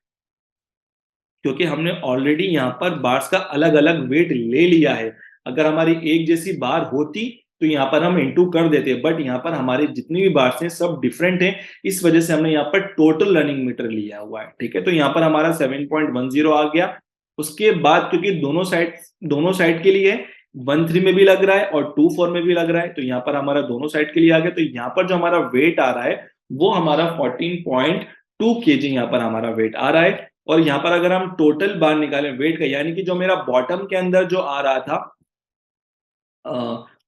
क्योंकि हमने ऑलरेडी यहाँ पर बार्स का अलग अलग वेट ले लिया है। अगर हमारी एक जैसी बार होती तो यहाँ पर हम इंटू कर देते, बट यहाँ पर हमारे जितनी भी बार्स हैं सब डिफरेंट हैं, इस वजह से हमने यहाँ पर टोटल रनिंग मीटर लिया हुआ है। ठीक है, तो यहाँ पर हमारा 7.10 आ गया। उसके बाद क्योंकि दोनों साइड के लिए 1, 3 में भी लग रहा है और 2, 4 में भी लग रहा है, तो यहाँ पर हमारा दोनों साइड के लिए आ गया। तो यहाँ पर जो हमारा वेट आ रहा है वो हमारा 14.2 kg यहाँ पर हमारा वेट आ रहा है। और यहाँ पर अगर हम टोटल बार निकालें वेट का, यानी कि जो मेरा बॉटम के अंदर जो आ रहा था,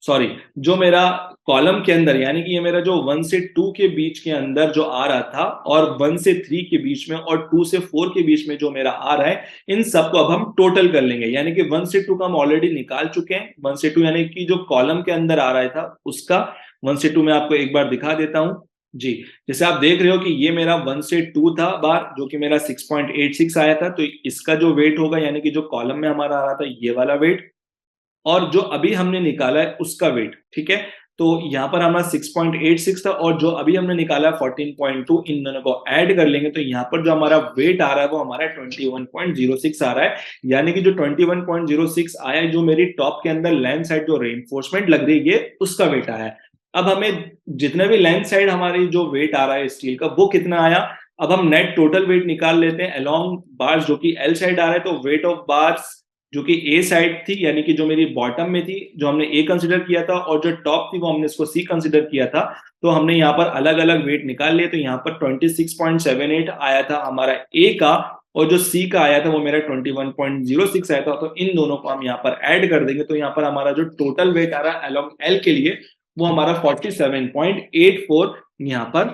सॉरी, जो मेरा कॉलम के अंदर, यानी कि ये मेरा जो 1 से 2 के बीच के अंदर जो आ रहा था और 1 से 3 के बीच में और 2 से 4 के बीच में जो मेरा आ रहा है, इन सबको अब हम टोटल कर लेंगे। यानी कि 1 से 2 का हम ऑलरेडी निकाल चुके हैं। 1 से 2 यानी कि जो कॉलम के अंदर आ रहा था उसका 1 से 2 मैं आपको एक बार दिखा देता हूं जी। जैसे आप देख रहे हो कि ये मेरा 1 से 2 था बार, जो कि मेरा 6.86 आया था, तो इसका जो वेट होगा, यानी कि जो कॉलम में हमारा आ रहा था ये वाला वेट, और जो अभी हमने निकाला है उसका वेट। ठीक है, तो यहाँ पर हमारा 6.86 था और जो अभी हमने निकाला है 14.2, इन दोनों को ऐड कर लेंगे तो यहाँ पर जो हमारा वेट आ रहा है वो हमारा 21.06 आ रहा है। यानी कि जो 21.06 आया है, जो मेरी टॉप के अंदर लेंथ साइड जो रेनफोर्समेंट लग रही है उसका वेट आया है। अब हमें जितने भी लेंथ साइड हमारी जो वेट आ रहा है स्टील का वो कितना आया, अब हम नेट टोटल वेट निकाल लेते हैं अलोंग बार्स, जो कि एल साइड आ रहा है। तो वेट ऑफ बार्स जो कि ए साइड थी, यानी कि जो मेरी बॉटम में थी, जो हमने ए कंसिडर किया था, और जो टॉप थी वो हमने इसको सी कंसिडर किया था। तो हमने यहाँ पर अलग अलग वेट निकाल लिए। तो यहाँ पर 26.78 आया था हमारा ए का, और जो सी का आया था वो मेरा 21.06 आया था। तो इन दोनों को हम यहाँ पर ऐड कर देंगे तो यहाँ पर हमारा जो टोटल वेट आ रहा है अलोंग एल के लिए वो हमारा 47.84 यहाँ पर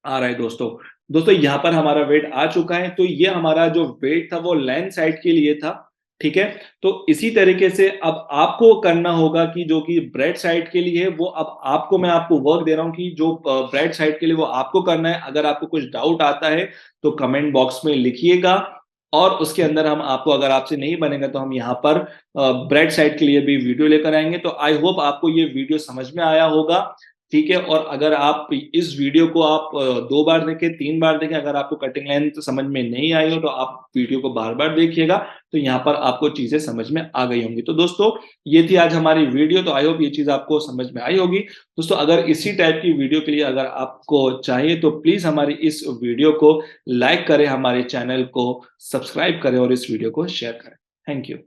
आ रहा है। दोस्तों यहाँ पर हमारा वेट आ चुका है। तो ये हमारा जो वेट था वो लेंथ साइड के लिए था। ठीक है, तो इसी तरीके से अब आपको करना होगा कि जो कि ब्रेड साइड के लिए है वो, अब मैं आपको वर्क दे रहा हूं कि जो ब्रेड साइड के लिए वो आपको करना है। अगर आपको कुछ डाउट आता है तो कमेंट बॉक्स में लिखिएगा, और उसके अंदर हम आपको, अगर आपसे नहीं बनेगा तो हम यहाँ पर ब्रेड साइड के लिए भी वीडियो लेकर आएंगे। तो आई होप आपको ये वीडियो समझ में आया होगा। ठीक है। और अगर आप इस वीडियो को आप 2 बार देखें, 3 बार देखें, अगर आपको कटिंग लेंथ समझ में नहीं आई हो तो आप वीडियो को बार-बार देखिएगा, तो यहाँ पर आपको चीजें समझ में आ गई होंगी। तो दोस्तों ये थी आज हमारी वीडियो, तो आई होप ये चीज आपको समझ में आई होगी। दोस्तों अगर इसी टाइप की वीडियो के लिए अगर आपको चाहिए तो प्लीज हमारी इस वीडियो को लाइक करें, हमारे चैनल को सब्सक्राइब करें और इस वीडियो को शेयर करें। Thank you.